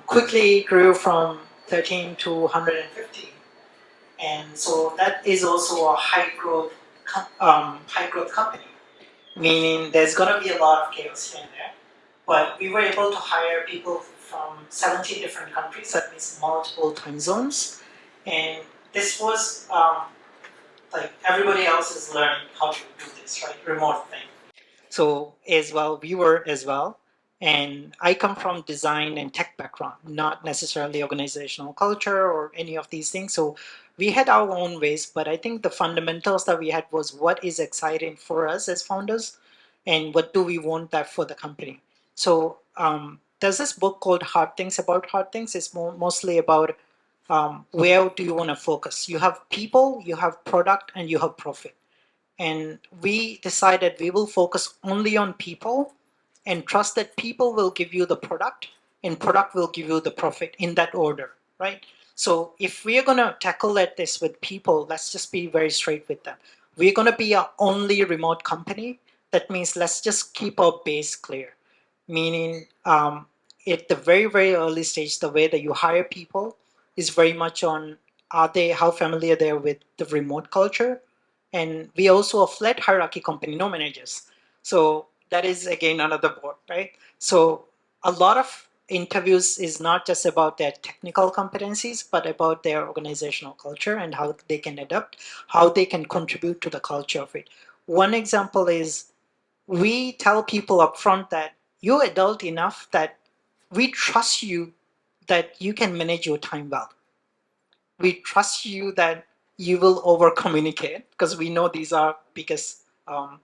Quickly grew from 13 to 150, and so that is also a high growth company, meaning there's gonna be a lot of chaos here and there. But we were able to hire people from 17 different countries, that means multiple time zones. And this was like everybody else is learning how to do this, right? Remote thing. So as well, we were as well. And I come from design and tech background, not necessarily organizational culture or any of these things. So we had our own ways, but I think the fundamentals that we had was what is exciting for us as founders and what do we want that for the company. So there's this book called Hard Things About Hard Things. It's mostly about where do you want to focus? You have people, you have product, and you have profit. And we decided we will focus only on people and trust that people will give you the product and product will give you the profit in that order, right? So if we are going to tackle at this with people, let's just be very straight with them. We're going to be our only remote company. That means let's just keep our base clear, meaning at the very, very early stage, the way that you hire people is very much on how familiar they are with the remote culture. And we also a flat hierarchy company, no managers. So that is again another board, right? So a lot of interviews is not just about their technical competencies, but about their organizational culture and how they can adapt, how they can contribute to the culture of it. One example is we tell people upfront that you're adult enough that we trust you that you can manage your time well. We trust you that you will over communicate because we know these are biggest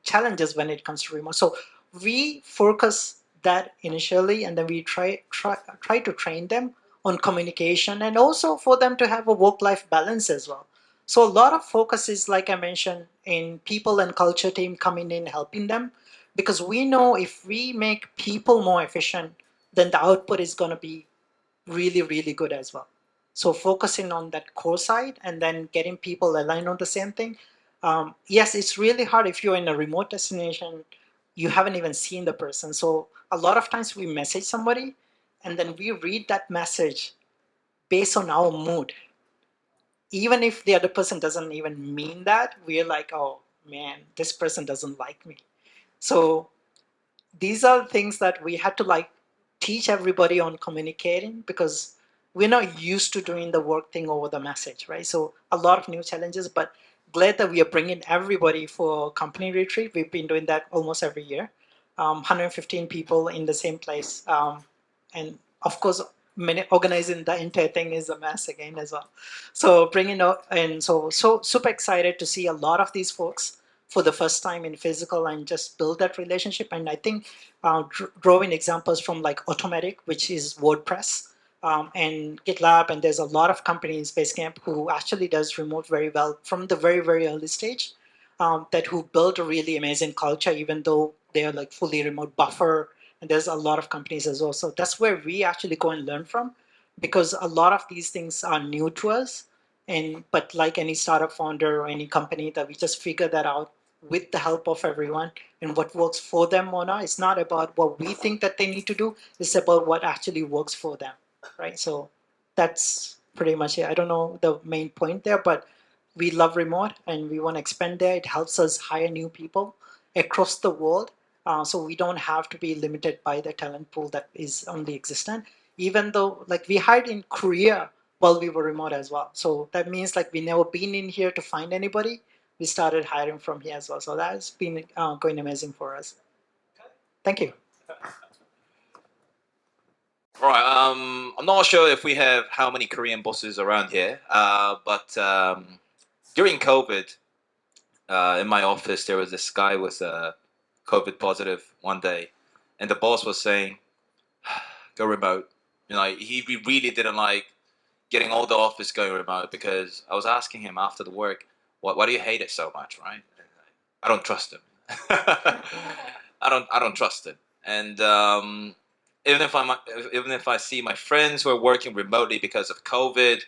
challenges when it comes to remote. So we focus that initially, and then we try to train them on communication and also for them to have a work-life balance as well. So a lot of focus is, like I mentioned, in people and culture team coming in helping them, because we know if we make people more efficient, then the output is going to be really, really good as well. So focusing on that core side and then getting people aligned on the same thing. Yes, it's really hard if you're in a remote destination, you haven't even seen the person. So a lot of times we message somebody and then we read that message based on our mood. Even if the other person doesn't even mean that, we're like, oh man, this person doesn't like me. So these are things that we had to like teach everybody on communicating because we're not used to doing the work thing over the message, right? So a lot of new challenges, but glad that we are bringing everybody for company retreat. We've been doing that almost every year. 115 people in the same place. And of course, organizing the entire thing is a mess again as well. So bringing out, and so super excited to see a lot of these folks for the first time in physical and just build that relationship. And I think drawing examples from like Automatic, which is WordPress, and GitLab, and there's a lot of companies, Basecamp, who actually does remote very well from the very, very early stage, that who built a really amazing culture, even though they're like fully remote Buffer, and there's a lot of companies as well. So that's where we actually go and learn from, because a lot of these things are new to us. And but like any startup founder or any company, that we just figure that out with the help of everyone and what works for them or not. It's not about what we think that they need to do. It's about what actually works for them, right? So that's pretty much it. I don't know the main point there, but we love remote and we want to expand there. It helps us hire new people across the world. So we don't have to be limited by the talent pool that is only existent. Even though like we hired in Korea while we were remote as well. So that means like we never been in here to find anybody. We started hiring from here as well. So that's been going amazing for us. Thank you. All right. I'm not sure if we have how many Korean bosses around here, but during COVID, in my office, there was this guy with COVID positive one day, and the boss was saying, "Go remote." You know, he really didn't like getting all the office going remote because I was asking him after the work, why do you hate it so much, right? I don't trust him. I don't trust him. And even if I see my friends who are working remotely because of COVID,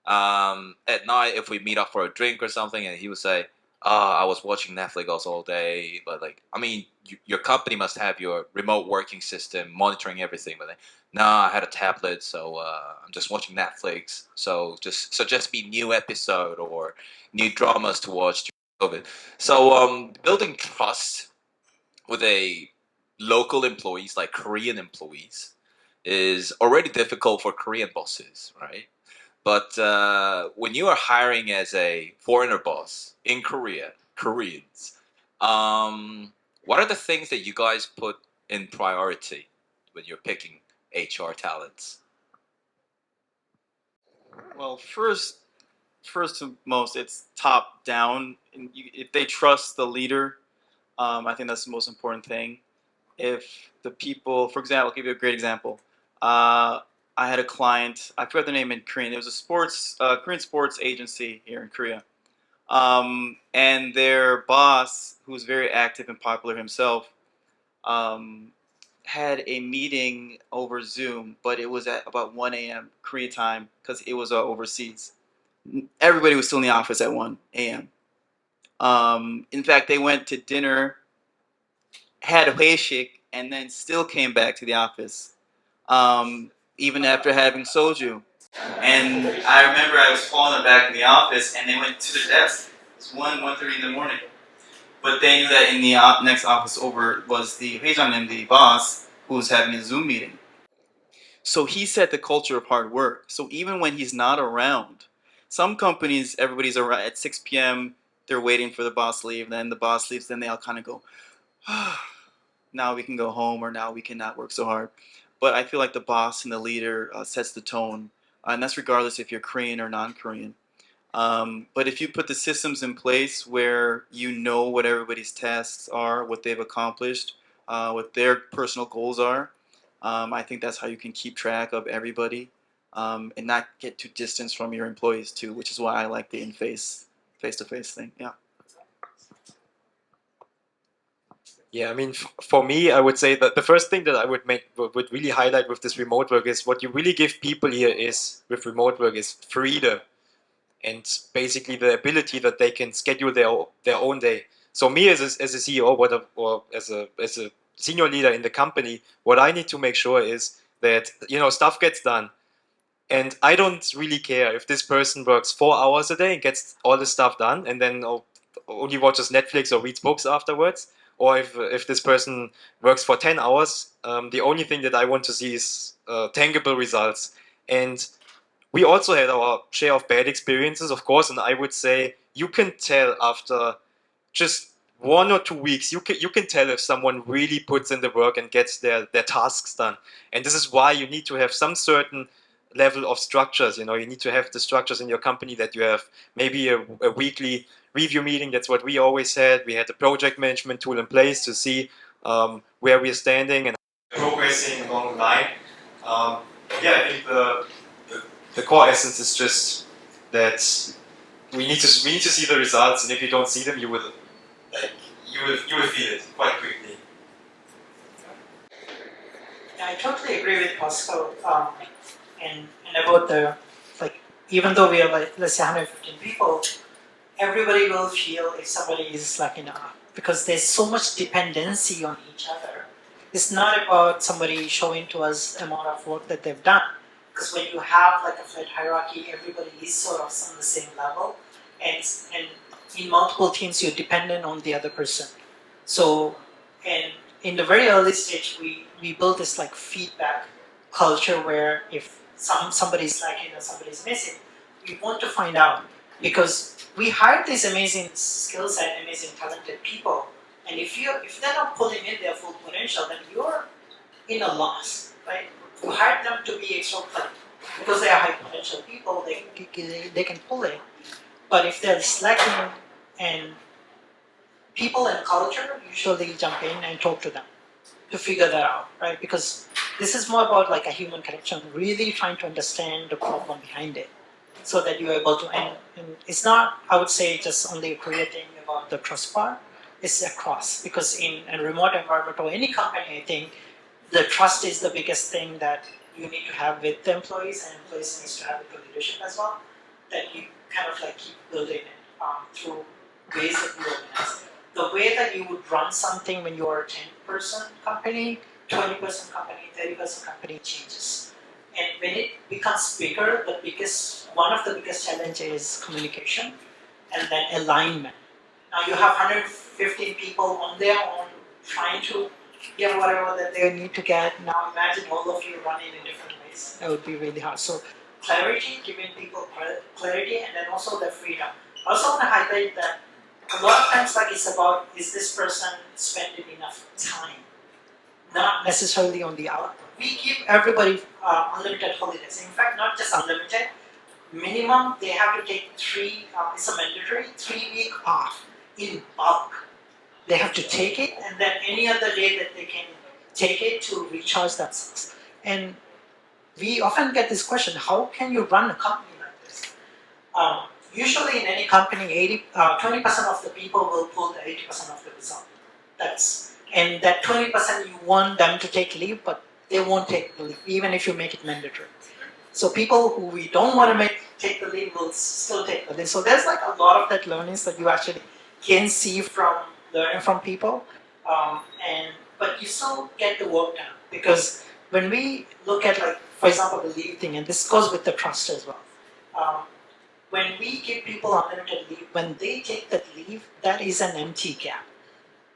at night if we meet up for a drink or something, and he would say, "Oh, I was watching Netflix all day," but like, I mean, your company must have your remote working system monitoring everything. But like, no, I had a tablet, so I'm just watching Netflix. So just suggest me new episode or new dramas to watch during COVID. So building trust with a local employees like Korean employees is already difficult for Korean bosses, right? But when you are hiring as a foreigner boss in Korea, Koreans, what are the things that you guys put in priority when you're picking HR talents? Well, first and most, it's top down. And if they trust the leader, I think that's the most important thing. If the people, for example, I'll give you a great example. I had a client. I forgot the name in Korean. It was a Korean sports agency here in Korea. And their boss, who's very active and popular himself, um, had a meeting over Zoom, but it was at about 1 a.m. Korea time because it was overseas. Everybody was still in the office at 1 a.m. In fact, they went to dinner, had a 회식, and then still came back to the office, even after having soju. And I remember I was calling them back in the office, and they went to the desk. It was 1:30 in the morning. But they knew that in the next office over was the 회장님, the boss, who was having a Zoom meeting. So he set the culture of hard work. So even when he's not around, some companies, everybody's around at 6 p.m., they're waiting for the boss to leave. Then the boss leaves, then they all kind of go, now we can go home, or now we cannot work so hard. But I feel like the boss and the leader sets the tone, and that's regardless if you're Korean or non-Korean. But if you put the systems in place where you know what everybody's tasks are, what they've accomplished, what their personal goals are, I think that's how you can keep track of everybody, and not get too distant from your employees too, which is why I like the face-to-face thing. Yeah. Yeah, I mean, for me, I would say that the first thing that I would really highlight with this remote work is what you really give people here is with remote work is freedom and basically the ability that they can schedule their own day. So me as a CEO, or as a senior leader in the company, what I need to make sure is that stuff gets done, and I don't really care if this person works 4 hours a day and gets all the stuff done, and then only watches Netflix or reads books afterwards, or if this person works for 10 hours. The only thing that I want to see is tangible results. And we also had our share of bad experiences, of course, and I would say you can tell after just 1 or 2 weeks, you can tell if someone really puts in the work and gets their tasks done. And this is why you need to have some certain level of structures. You need to have the structures in your company, that you have maybe a weekly review meeting. That's what we always had. We had a project management tool in place to see where we're standing and progressing along the line. Yeah, I think the core essence is just that we need to see the results, and if you don't see them, you will feel it quite quickly. Yeah, I totally agree with Pascal. And about the, like, even though we are like, let's say 115 people, everybody will feel if somebody is like because there's so much dependency on each other. It's not about somebody showing to us the amount of work that they've done. Because when you have like a flat hierarchy, everybody is sort of on the same level, and in multiple teams you're dependent on the other person. So, and in the very early stage, we built this like feedback culture where if somebody's lacking or somebody's missing, we want to find out, because we hired these amazing skill set, amazing talented people, and if they're not pulling in their full potential, then you're in a loss, right? You hired them to be extroverted because they are high potential people. They can pull it, but if they're slacking, and people and culture usually jump in and talk to them to figure that out, right? Because this is more about like a human connection, really trying to understand the problem behind it, so that you're able to, and it's not, I would say, just only a Korea thing about the trust part, it's across, because in a remote environment or any company, I think the trust is the biggest thing that you need to have with the employees, and employees needs to have with the leadership as well, that you kind of like keep building it through ways that you organize. The way that you would run something when you are a 10-person company, 20-person company, 30-person company changes. And when it becomes bigger, one of the biggest challenges is communication and then alignment. Now you have 115 people on their own trying to get whatever that they need to get. Now imagine all of you running in different ways. That would be really hard. So clarity, giving people clarity, and then also the freedom. I also want to highlight that a lot of times, like, it's about, is this person spending enough time? Not necessarily on the output. We give everybody unlimited holidays. In fact, not just unlimited. Minimum, they have to take it's a mandatory 3-week off in bulk. They have to take it, and then any other day that they can take it to recharge themselves. And we often get this question: how can you run a company like this? Usually, in any company, 20% of the people will pull the 80% of the result. And that 20% you want them to take leave, but they won't take the leave, even if you make it mandatory. So people who we don't want to take the lead will still take the lead. So there's like a lot of that learnings that you actually can see from learning from people, but you still get the work done, because when we look at, like, for example, the leave thing, and this goes with the trust as well. When we give people unlimited leave, when they take that leave, that is an empty gap.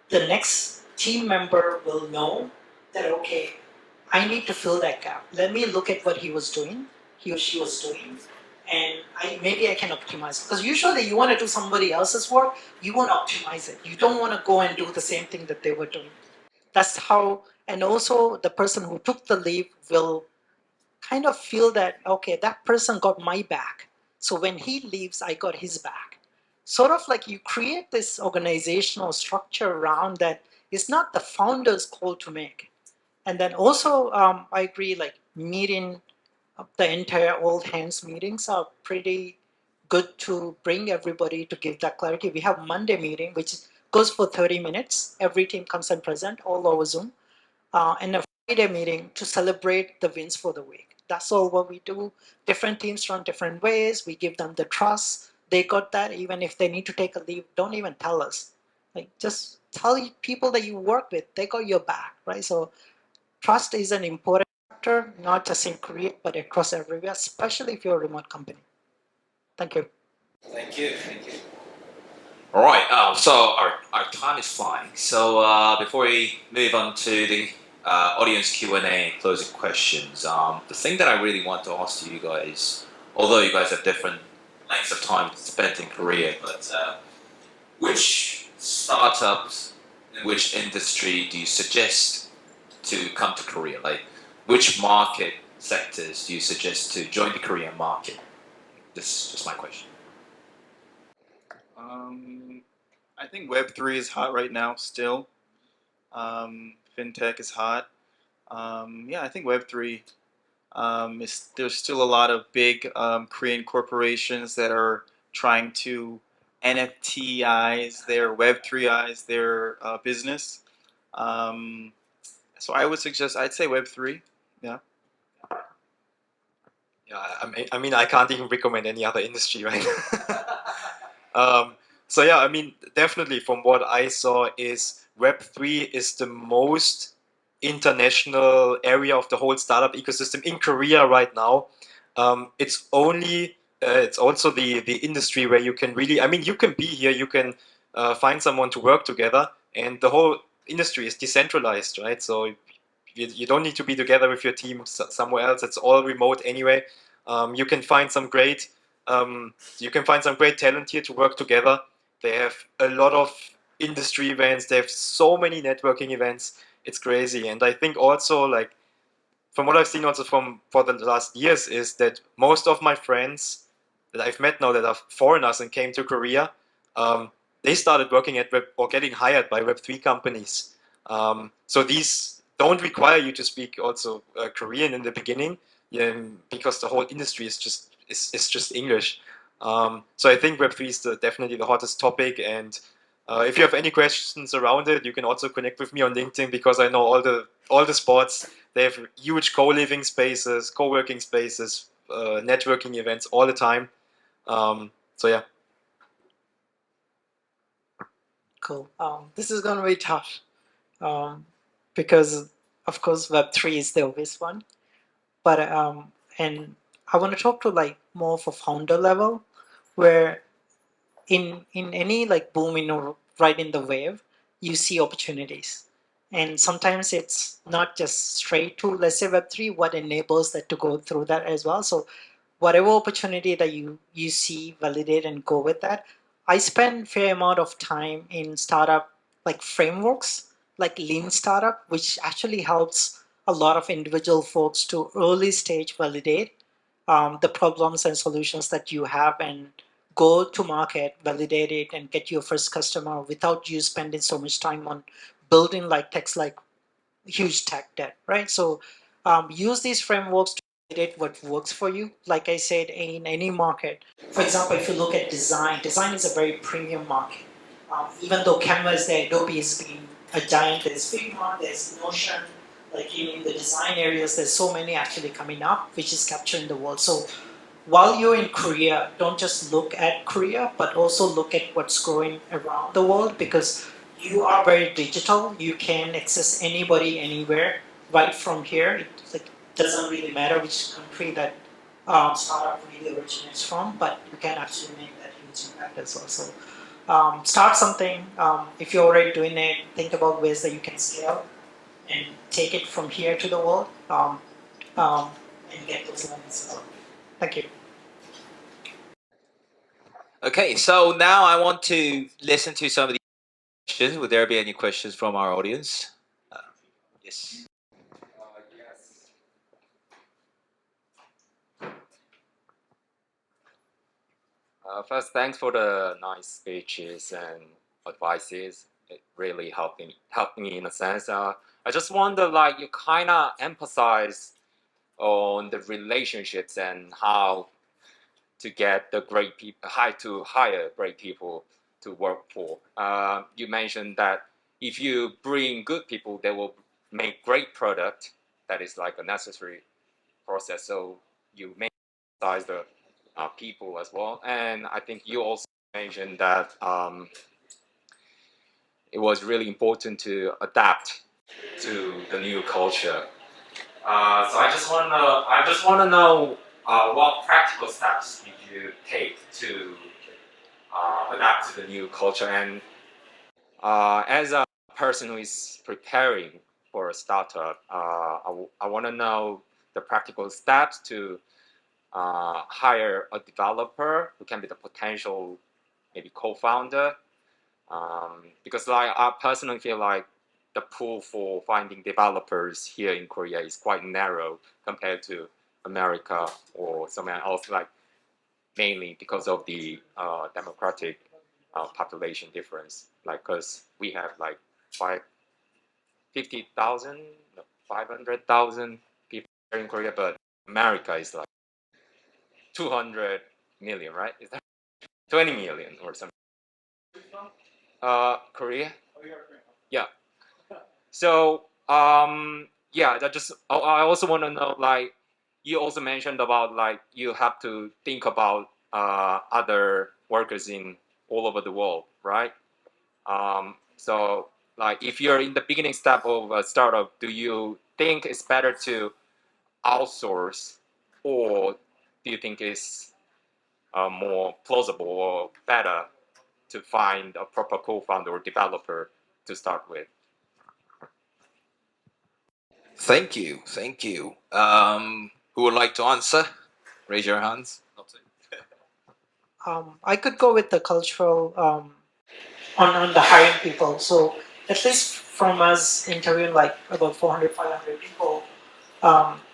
The next team member will know that, okay, I need to fill that gap. Let me look at what he or she was doing, and maybe I can optimize it. Because usually you want to do somebody else's work, you won't optimize it. You don't want to go and do the same thing that they were doing. That's how, and also the person who took the leave will kind of feel that, okay, that person got my back. So when he leaves, I got his back. Sort of like you create this organizational structure around that. It's not the founder's call to make. And then also, I agree, like meeting the entire all hands meetings are pretty good to bring everybody to give that clarity. We have Monday meeting, which goes for 30 minutes. Every team comes and present all over Zoom. And a Friday meeting to celebrate the wins for the week. That's all what we do. Different teams run different ways. We give them the trust. They got that. Even if they need to take a leave, don't even tell us. Like, just tell people that you work with, they got your back, right? So trust is an important factor, not just in Korea, but across everywhere, especially if you're a remote company. Thank you. Thank you. Thank you. All right. So our time is flying. So before we move on to the audience Q&A and closing questions, the thing that I really want to ask you guys, although you guys have different lengths of time spent in Korea, but which startups in which industry do you suggest to come to Korea? Like, which market sectors do you suggest to join the Korean market? This is just my question. I think Web3 is hot right now still. Fintech is hot. Yeah, I think Web3 there's still a lot of big Korean corporations that are trying to NFTize their Web3ize their business. So I'd say Web3. Yeah. Yeah, I mean, I can't even recommend any other industry, right? So yeah, I mean, definitely from what I saw is Web3 is the most international area of the whole startup ecosystem in Korea right now. It's also the industry where you can really, I mean, you can be here, you can find someone to work together, and the whole industry is decentralized, right? So you don't need to be together with your team somewhere else. It's all remote anyway. You can find some great talent here to work together. They have a lot of industry events. They have so many networking events. It's crazy. And I think also, like, from what I've seen also for the last years, is that most of my friends that I've met now that are foreigners and came to Korea, they started working at or getting hired by Web3 companies. So these don't require you to speak also Korean in the beginning, because the whole industry is just English. So I think Web3 is definitely the hottest topic, and if you have any questions around it, you can also connect with me on LinkedIn, because I know all the spots. They have huge co-living spaces, co-working spaces, networking events all the time. So yeah. Cool. This is going to be tough, because, of course, Web3 is the obvious one. But and I want to talk to, like, more for founder level, where in any, like, boom right in the wave, you see opportunities, and sometimes it's not just straight to, let's say, Web3. What enables that to go through that as well? So whatever opportunity that you see, validate and go with that. I spend fair amount of time in startup, like, frameworks, like Lean Startup, which actually helps a lot of individual folks to early stage validate the problems and solutions that you have, and go to market, validate it, and get your first customer without you spending so much time on building, like, huge tech debt, right? So use these frameworks to it what works for you. Like I said, in any market, for example, if you look at design is a very premium market. Even though Canva is there, Adobe is being a giant. There's Figma, there's Notion. Like in the design areas, there's so many actually coming up, which is capturing the world. So while you're in Korea, don't just look at Korea, but also look at what's growing around the world, because you are very digital. You can access anybody anywhere right from here. It like, doesn't really matter which country that startup really originates from, but you can actually make that huge impact as well. So start something. If you're already doing it, think about ways that you can scale and take it from here to the world, and get those learnings as well. Thank you. Okay, so now I want to listen to some of the questions. Would there be any questions from our audience? Yes. Yes. First, thanks for the nice speeches and advices. It really helped me in a sense. I just wonder, like, you kind of emphasize on the relationships and how to get the great people, how to hire great people to work for. You mentioned that if you bring good people, they will make great product. That is like a necessary process. So you may emphasize the people as well. And I think you also mentioned that it was really important to adapt to the new culture. So I just wanna know what practical steps did you take to adapt to the new culture, and as a person who is preparing for a startup, I want to know the practical steps to hire a developer who can be the potential maybe co-founder, because like I personally feel like the pool for finding developers here in Korea is quite narrow compared to America or somewhere else, like mainly because of the democratic population difference. Like, because we have like 50,000, 500,000 people here in Korea, but America is like 200 million, right? Is that 20 million or something? Korea? Yeah. So, yeah, I also want to know, like, you also mentioned about, like, you have to think about other workers in all over the world, right? So, like, if you're in the beginning step of a startup, do you think it's better to outsource, or do you think it's more plausible or better to find a proper co-founder or developer to start with? Thank you. Thank you. Who would like to answer? Raise your hands. I could go with the cultural on the hiring people. So at least from us interviewing like about 400, 500 people,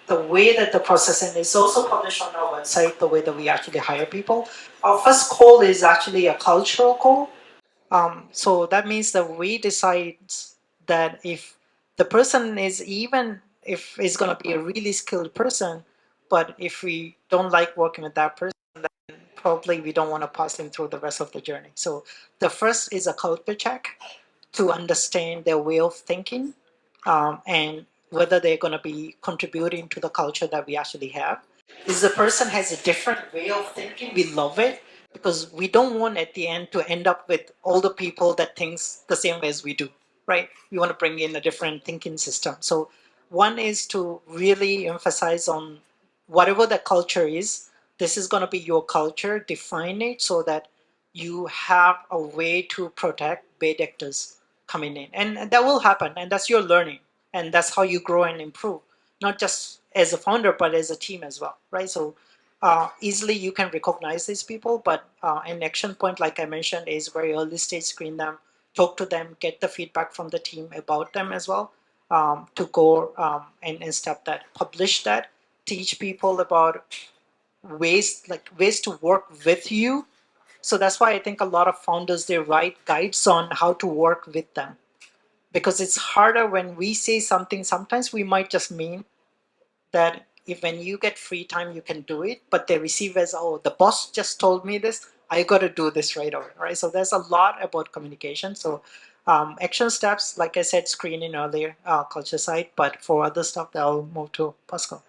the way that the process, and it's also published on our website, the way that we actually hire people. Our first call is actually a cultural call. So that means that we decide that if the person is, even if it's going to be a really skilled person, but if we don't like working with that person, then probably we don't want to pass them through the rest of the journey. So the first is a culture check to understand their way of thinking, and whether they're going to be contributing to the culture that we actually have. If the person has a different way of thinking, we love it, because we don't want at the end to end up with all the people that thinks the same way as we do, right? We want to bring in a different thinking system. So one is to really emphasize on whatever the culture is, this is going to be your culture, define it so that you have a way to protect bad actors coming in, and that will happen, and that's your learning, and that's how you grow and improve, not just as a founder but as a team as well, right? So easily you can recognize these people, but an action point, like I mentioned, is very early stage. Screen them, talk to them, get the feedback from the team about them as well, to go and step that, publish that, teach people about ways to work with you. So that's why I think a lot of founders, they write guides on how to work with them, because it's harder when we say something. Sometimes we might just mean that if when you get free time, you can do it, but they receive as, oh, the boss just told me this, I got to do this right away, right? So there's a lot about communication. So action steps, like I said, screening earlier, culture side, but for other stuff, I'll move to Pascal.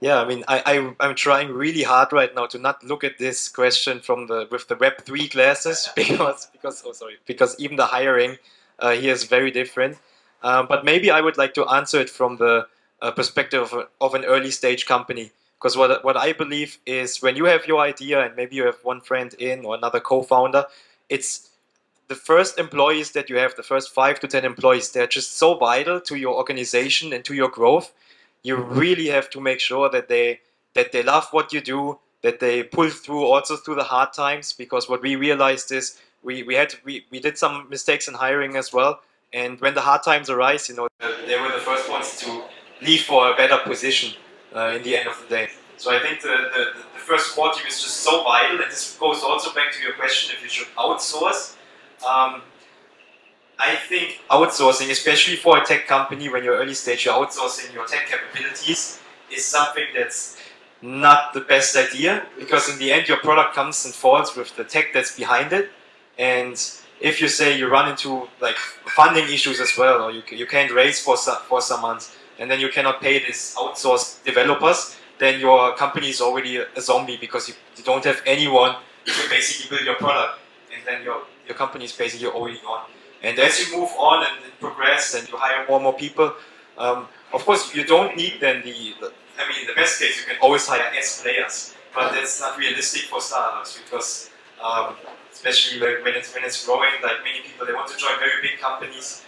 Yeah, I mean, I'm trying really hard right now to not look at this question from the with the Web3 glasses because even the hiring here is very different. But maybe I would like to answer it from the perspective of an early stage company. Because what I believe is when you have your idea and maybe you have one friend in or another co-founder, it's the first employees that you have, the first 5 to 10 employees, they're just so vital to your organization and to your growth. You really have to make sure that they love what you do, that they pull through also through the hard times. Because what we realized is we did some mistakes in hiring as well. And when the hard times arise, you know, they were the first ones to leave for a better position in the end of the day. So I think the first core team is just so vital, and this goes also back to your question if you should outsource. I think outsourcing, especially for a tech company, when you're early stage, you're outsourcing your tech capabilities, is something that's not the best idea, because in the end your product comes and falls with the tech that's behind it. And if you say you run into like funding issues as well, or you can't raise for some months, and then you cannot pay these outsourced developers, then your company is already a zombie, because you don't have anyone to basically build your product, and then your company is basically already gone. And as you move on and progress and you hire more and more people, of course you don't need then I mean, in the best case you can always hire S players, but that's not realistic for startups, because especially like when it's growing, like many people, they want to join very big companies.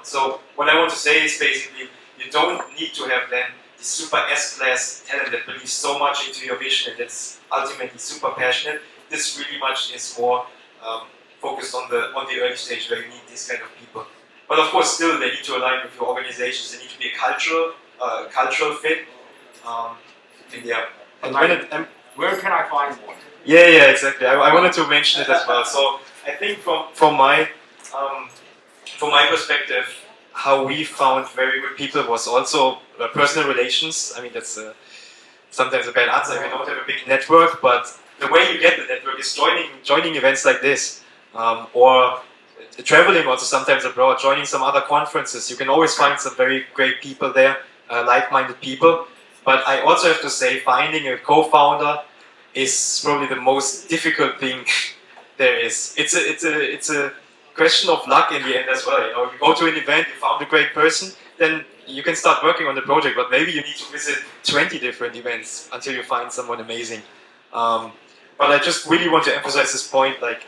So what I want to say is basically you don't need to have then the super S-class talent that believes so much into your vision and that's ultimately super passionate. This really much is more focused on the early stage where you need these kind of people. But of course, still they need to align with your organizations. They need to be a cultural fit. And yeah. And where can I find one? Yeah, exactly. I wanted to mention it as well. So I think from my perspective, how we found very good people was also personal relations. I mean, that's sometimes a bad answer if you don't have a big network, but the way you get the network is joining events like this, or traveling also sometimes abroad, joining some other conferences. You can always find some very great people there, like-minded people. But I also have to say, finding a co-founder is probably the most difficult thing there is. It's a question of luck in the end as well. You know, if you go to an event, you found a great person, then you can start working on the project. But maybe you need to visit 20 different events until you find someone amazing. But I just really want to emphasize this point, like,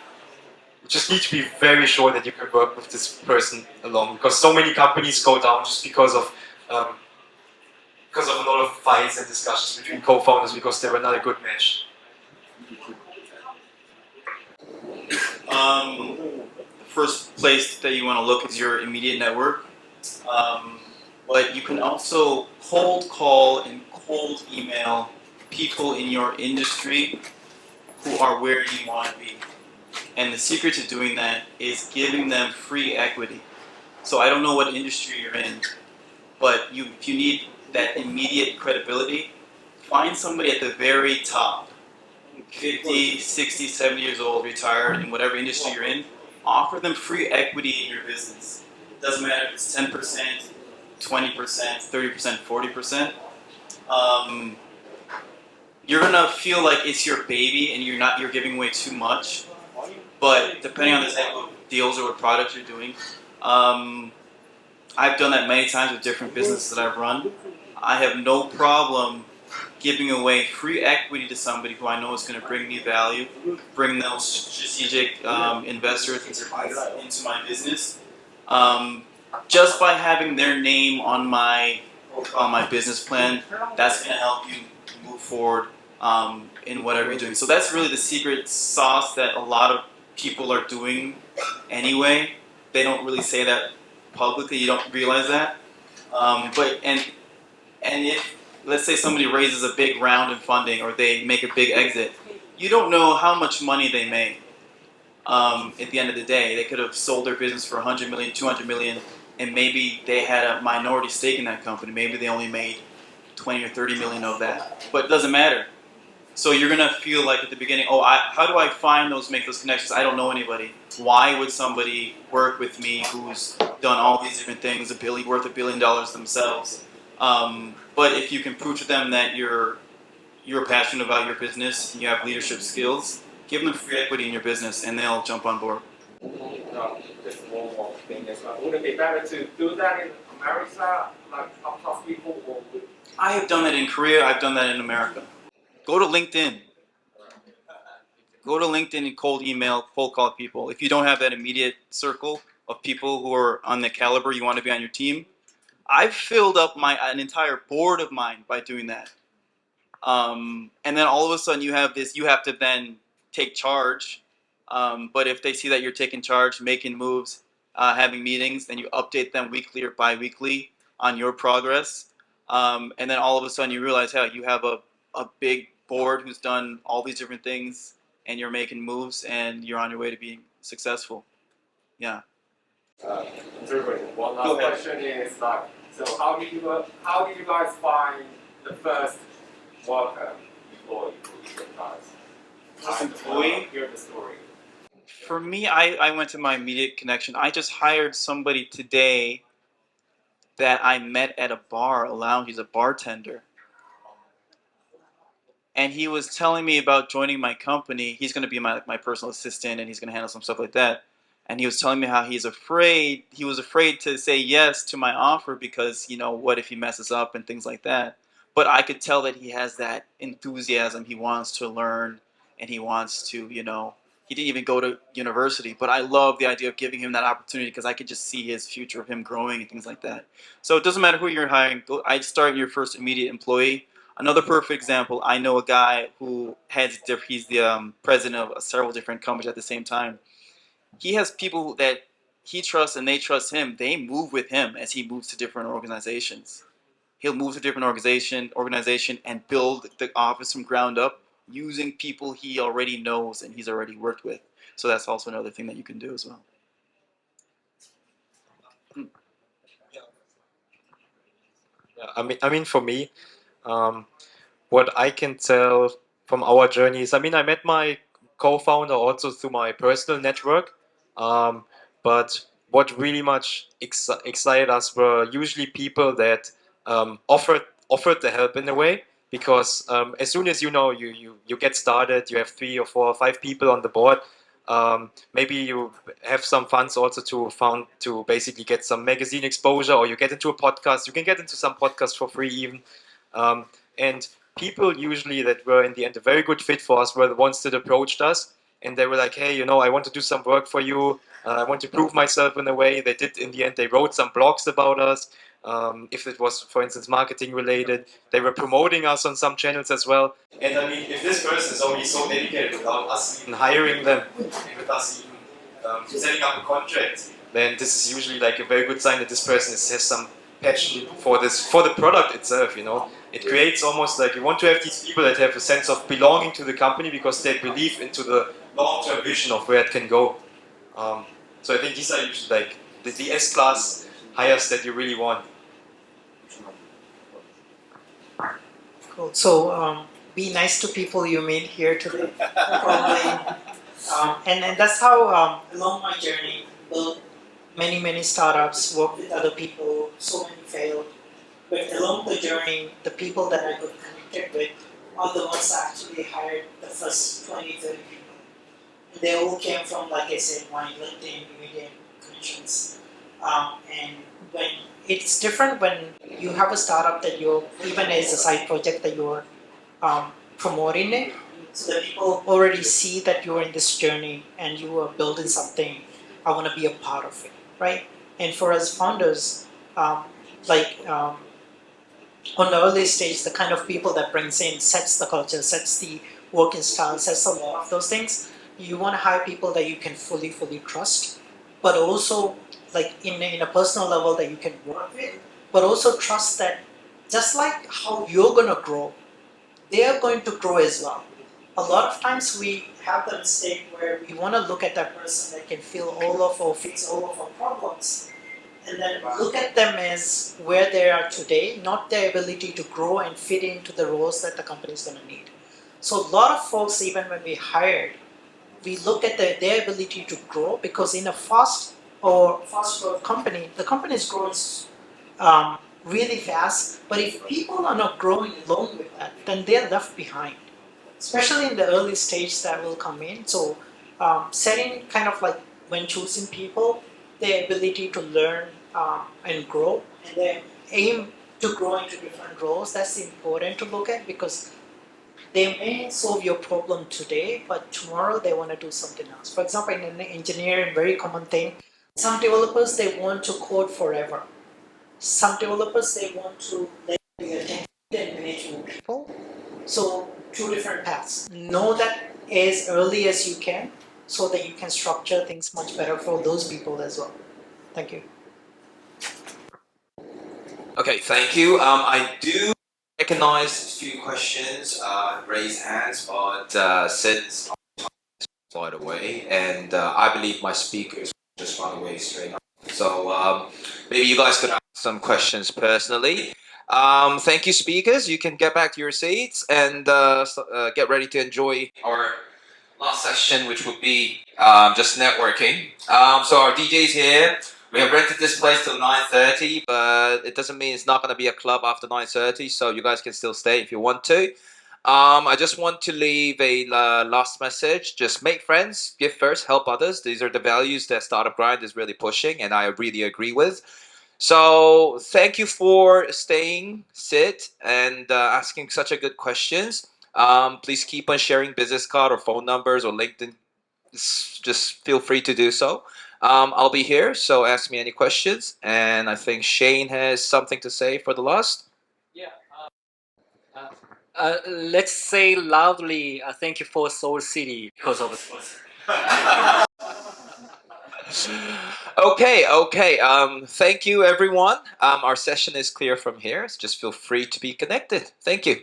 you just need to be very sure that you can work with this person along, because so many companies go down just because of a lot of fights and discussions between co-founders because they were not a good match. The first place that you want to look is your immediate network. But you can also cold call and cold email people in your industry who are where you want to be. And the secret to doing that is giving them free equity. So I don't know what industry you're in, but if you need that immediate credibility, find somebody at the very top, 50, 60, 70 years old, retired, in whatever industry you're in, offer them free equity in your business. It doesn't matter if it's 10%, 20%, 30%, 40%. You're gonna feel like it's your baby and you're giving away too much. But depending on the type of deals or what products you're doing, I've done that many times with different businesses that I've run. I have no problem giving away free equity to somebody who I know is going to bring me value, bring those strategic investors into my business. Just by having their name on my business plan, that's going to help you move forward in whatever you're doing. So that's really the secret sauce that a lot of people are doing anyway. They don't really say that publicly. You don't realize that. And if, let's say somebody raises a big round in funding or they make a big exit, you don't know how much money they made. At the end of the day, they could have sold their business for 100 million, 200 million, and maybe they had a minority stake in that company. Maybe they only made 20 or 30 million of that, but it doesn't matter. So you're gonna feel like at the beginning, oh, how do I make those connections? I don't know anybody. Why would somebody work with me who's done all these different things, worth $1 billion themselves? But if you can prove to them that you're passionate about your business, you have leadership skills, give them free equity in your business, and they'll jump on board. Just one more thing as well. Would it be better to do that in America, like top people, or would... I have done that in Korea. I've done that in America. Go to LinkedIn. Go to LinkedIn and cold call people. If you don't have that immediate circle of people who are on the caliber you want to be on your team, I've filled up an entire board of mine by doing that. And then all of a sudden you have to then take charge. But if they see that you're taking charge, making moves, having meetings, then you update them weekly or bi-weekly on your progress. And then all of a sudden you realize, hey, you have a big board who's done all these different things, and you're making moves, and you're on your way to being successful. Yeah. One last question is like, so how do you guys find the first worker employee for you guys? Employee? Hear the story. For me, I went to my immediate connection. I just hired somebody today that I met at a bar, a lounge. He's a bartender. And he was telling me about joining my company. He's going to be my personal assistant, and he's going to handle some stuff like that. And he was telling me how he was afraid to say yes to my offer because, what if he messes up and things like that. But I could tell that he has that enthusiasm. He wants to learn, and he wants to, he didn't even go to university. But I love the idea of giving him that opportunity because I could just see his future of him growing and things like that. So it doesn't matter who you're hiring. I'd start your first immediate employee. Another perfect example, I know a guy who he's the president of several different companies at the same time. He has people that he trusts and they trust him. They move with him as he moves to different organizations. He'll move to different organization and build the office from ground up using people he already knows and he's already worked with. So that's also another thing that you can do as well. Yeah, I mean, for me, what I can tell from our journeys, I mean, I met my co-founder also through my personal network, but what really much excited us were usually people that offered the help in a way, because as soon as you get started, you have 3 or 4 or 5 people on the board. Maybe you have some funds also to basically get some magazine exposure, or you get into a podcast. You can get into some podcasts for free even. And people usually that were in the end a very good fit for us were the ones that approached us, and they were like, hey, I want to do some work for you. I want to prove myself in a way. They did in the end. They wrote some blogs about us. If it was, for instance, marketing related, they were promoting us on some channels as well. And I mean, if this person is only so dedicated without us even hiring them, and with us even setting up a contract, then this is usually like a very good sign that this person has some passion for the product itself. It creates almost like you want to have these people that have a sense of belonging to the company because they believe into the long-term vision of where it can go. So I think these are usually like the S-class hires that you really want. Cool. So be nice to people you meet here today. Probably. And that's how along my journey, built many startups, worked with other people, so many failed. But along the journey, the people that I got connected with are the ones that actually hired the first 20, 30 people. And they all came from, like I said, my LinkedIn, immediate connections. And when it's different when you have a startup that you're, even as a side project that you're promoting it, so that people already see that you're in this journey and you are building something. I want to be a part of it, right? And for us founders, on the early stage, the kind of people that brings in sets the culture, sets the working style, sets a lot of those things. You want to hire people that you can fully trust, but also like in a personal level that you can work with, but also trust that just like how you're going to grow, they are going to grow as well. A lot of times we have the mistake where we want to look at that person that can fix all of our problems, and and then look at them as where they are today, not their ability to grow and fit into the roles that the company is going to need. So a lot of folks, even when we hired, we look at their ability to grow, because in a fast growth company, the company is growing really fast. But if people are not growing along with that, then they're left behind, especially in the early stage that will come in. So setting kind of like when choosing people, their ability to learn and grow, and their aim to grow into different roles, that's important to look at, because they may solve your problem today, but tomorrow they want to do something else. For example, in engineering, very common thing, some developers, they want to code forever. Some developers, they want to let be a tech and manage more people. So two different paths. Know that as early as you can, so that you can structure things much better for those people as well. Thank you. Okay, thank you. I do recognize a few questions, raised hands, but since flight away, and I believe my speakers just run away straight up. So maybe you guys could ask some questions personally. Thank you, speakers. You can get back to your seats and get ready to enjoy our last session, which would be just networking. So our DJ's here. We have rented this place till 9:30, but it doesn't mean it's not going to be a club after 9:30. So you guys can still stay if you want to. I just want to leave a last message. Just make friends, give first, help others. These are the values that Startup Grind is really pushing, and I really agree with. So thank you for staying, sit, and asking such a good questions. Please keep on sharing business card or phone numbers or LinkedIn. Just feel free to do so. I'll be here, so ask me any questions. And I think Shane has something to say for the last. Yeah. Let's say loudly, thank you for Seoul City because of us. Okay. Thank you, everyone. Our session is clear from here. So just feel free to be connected. Thank you.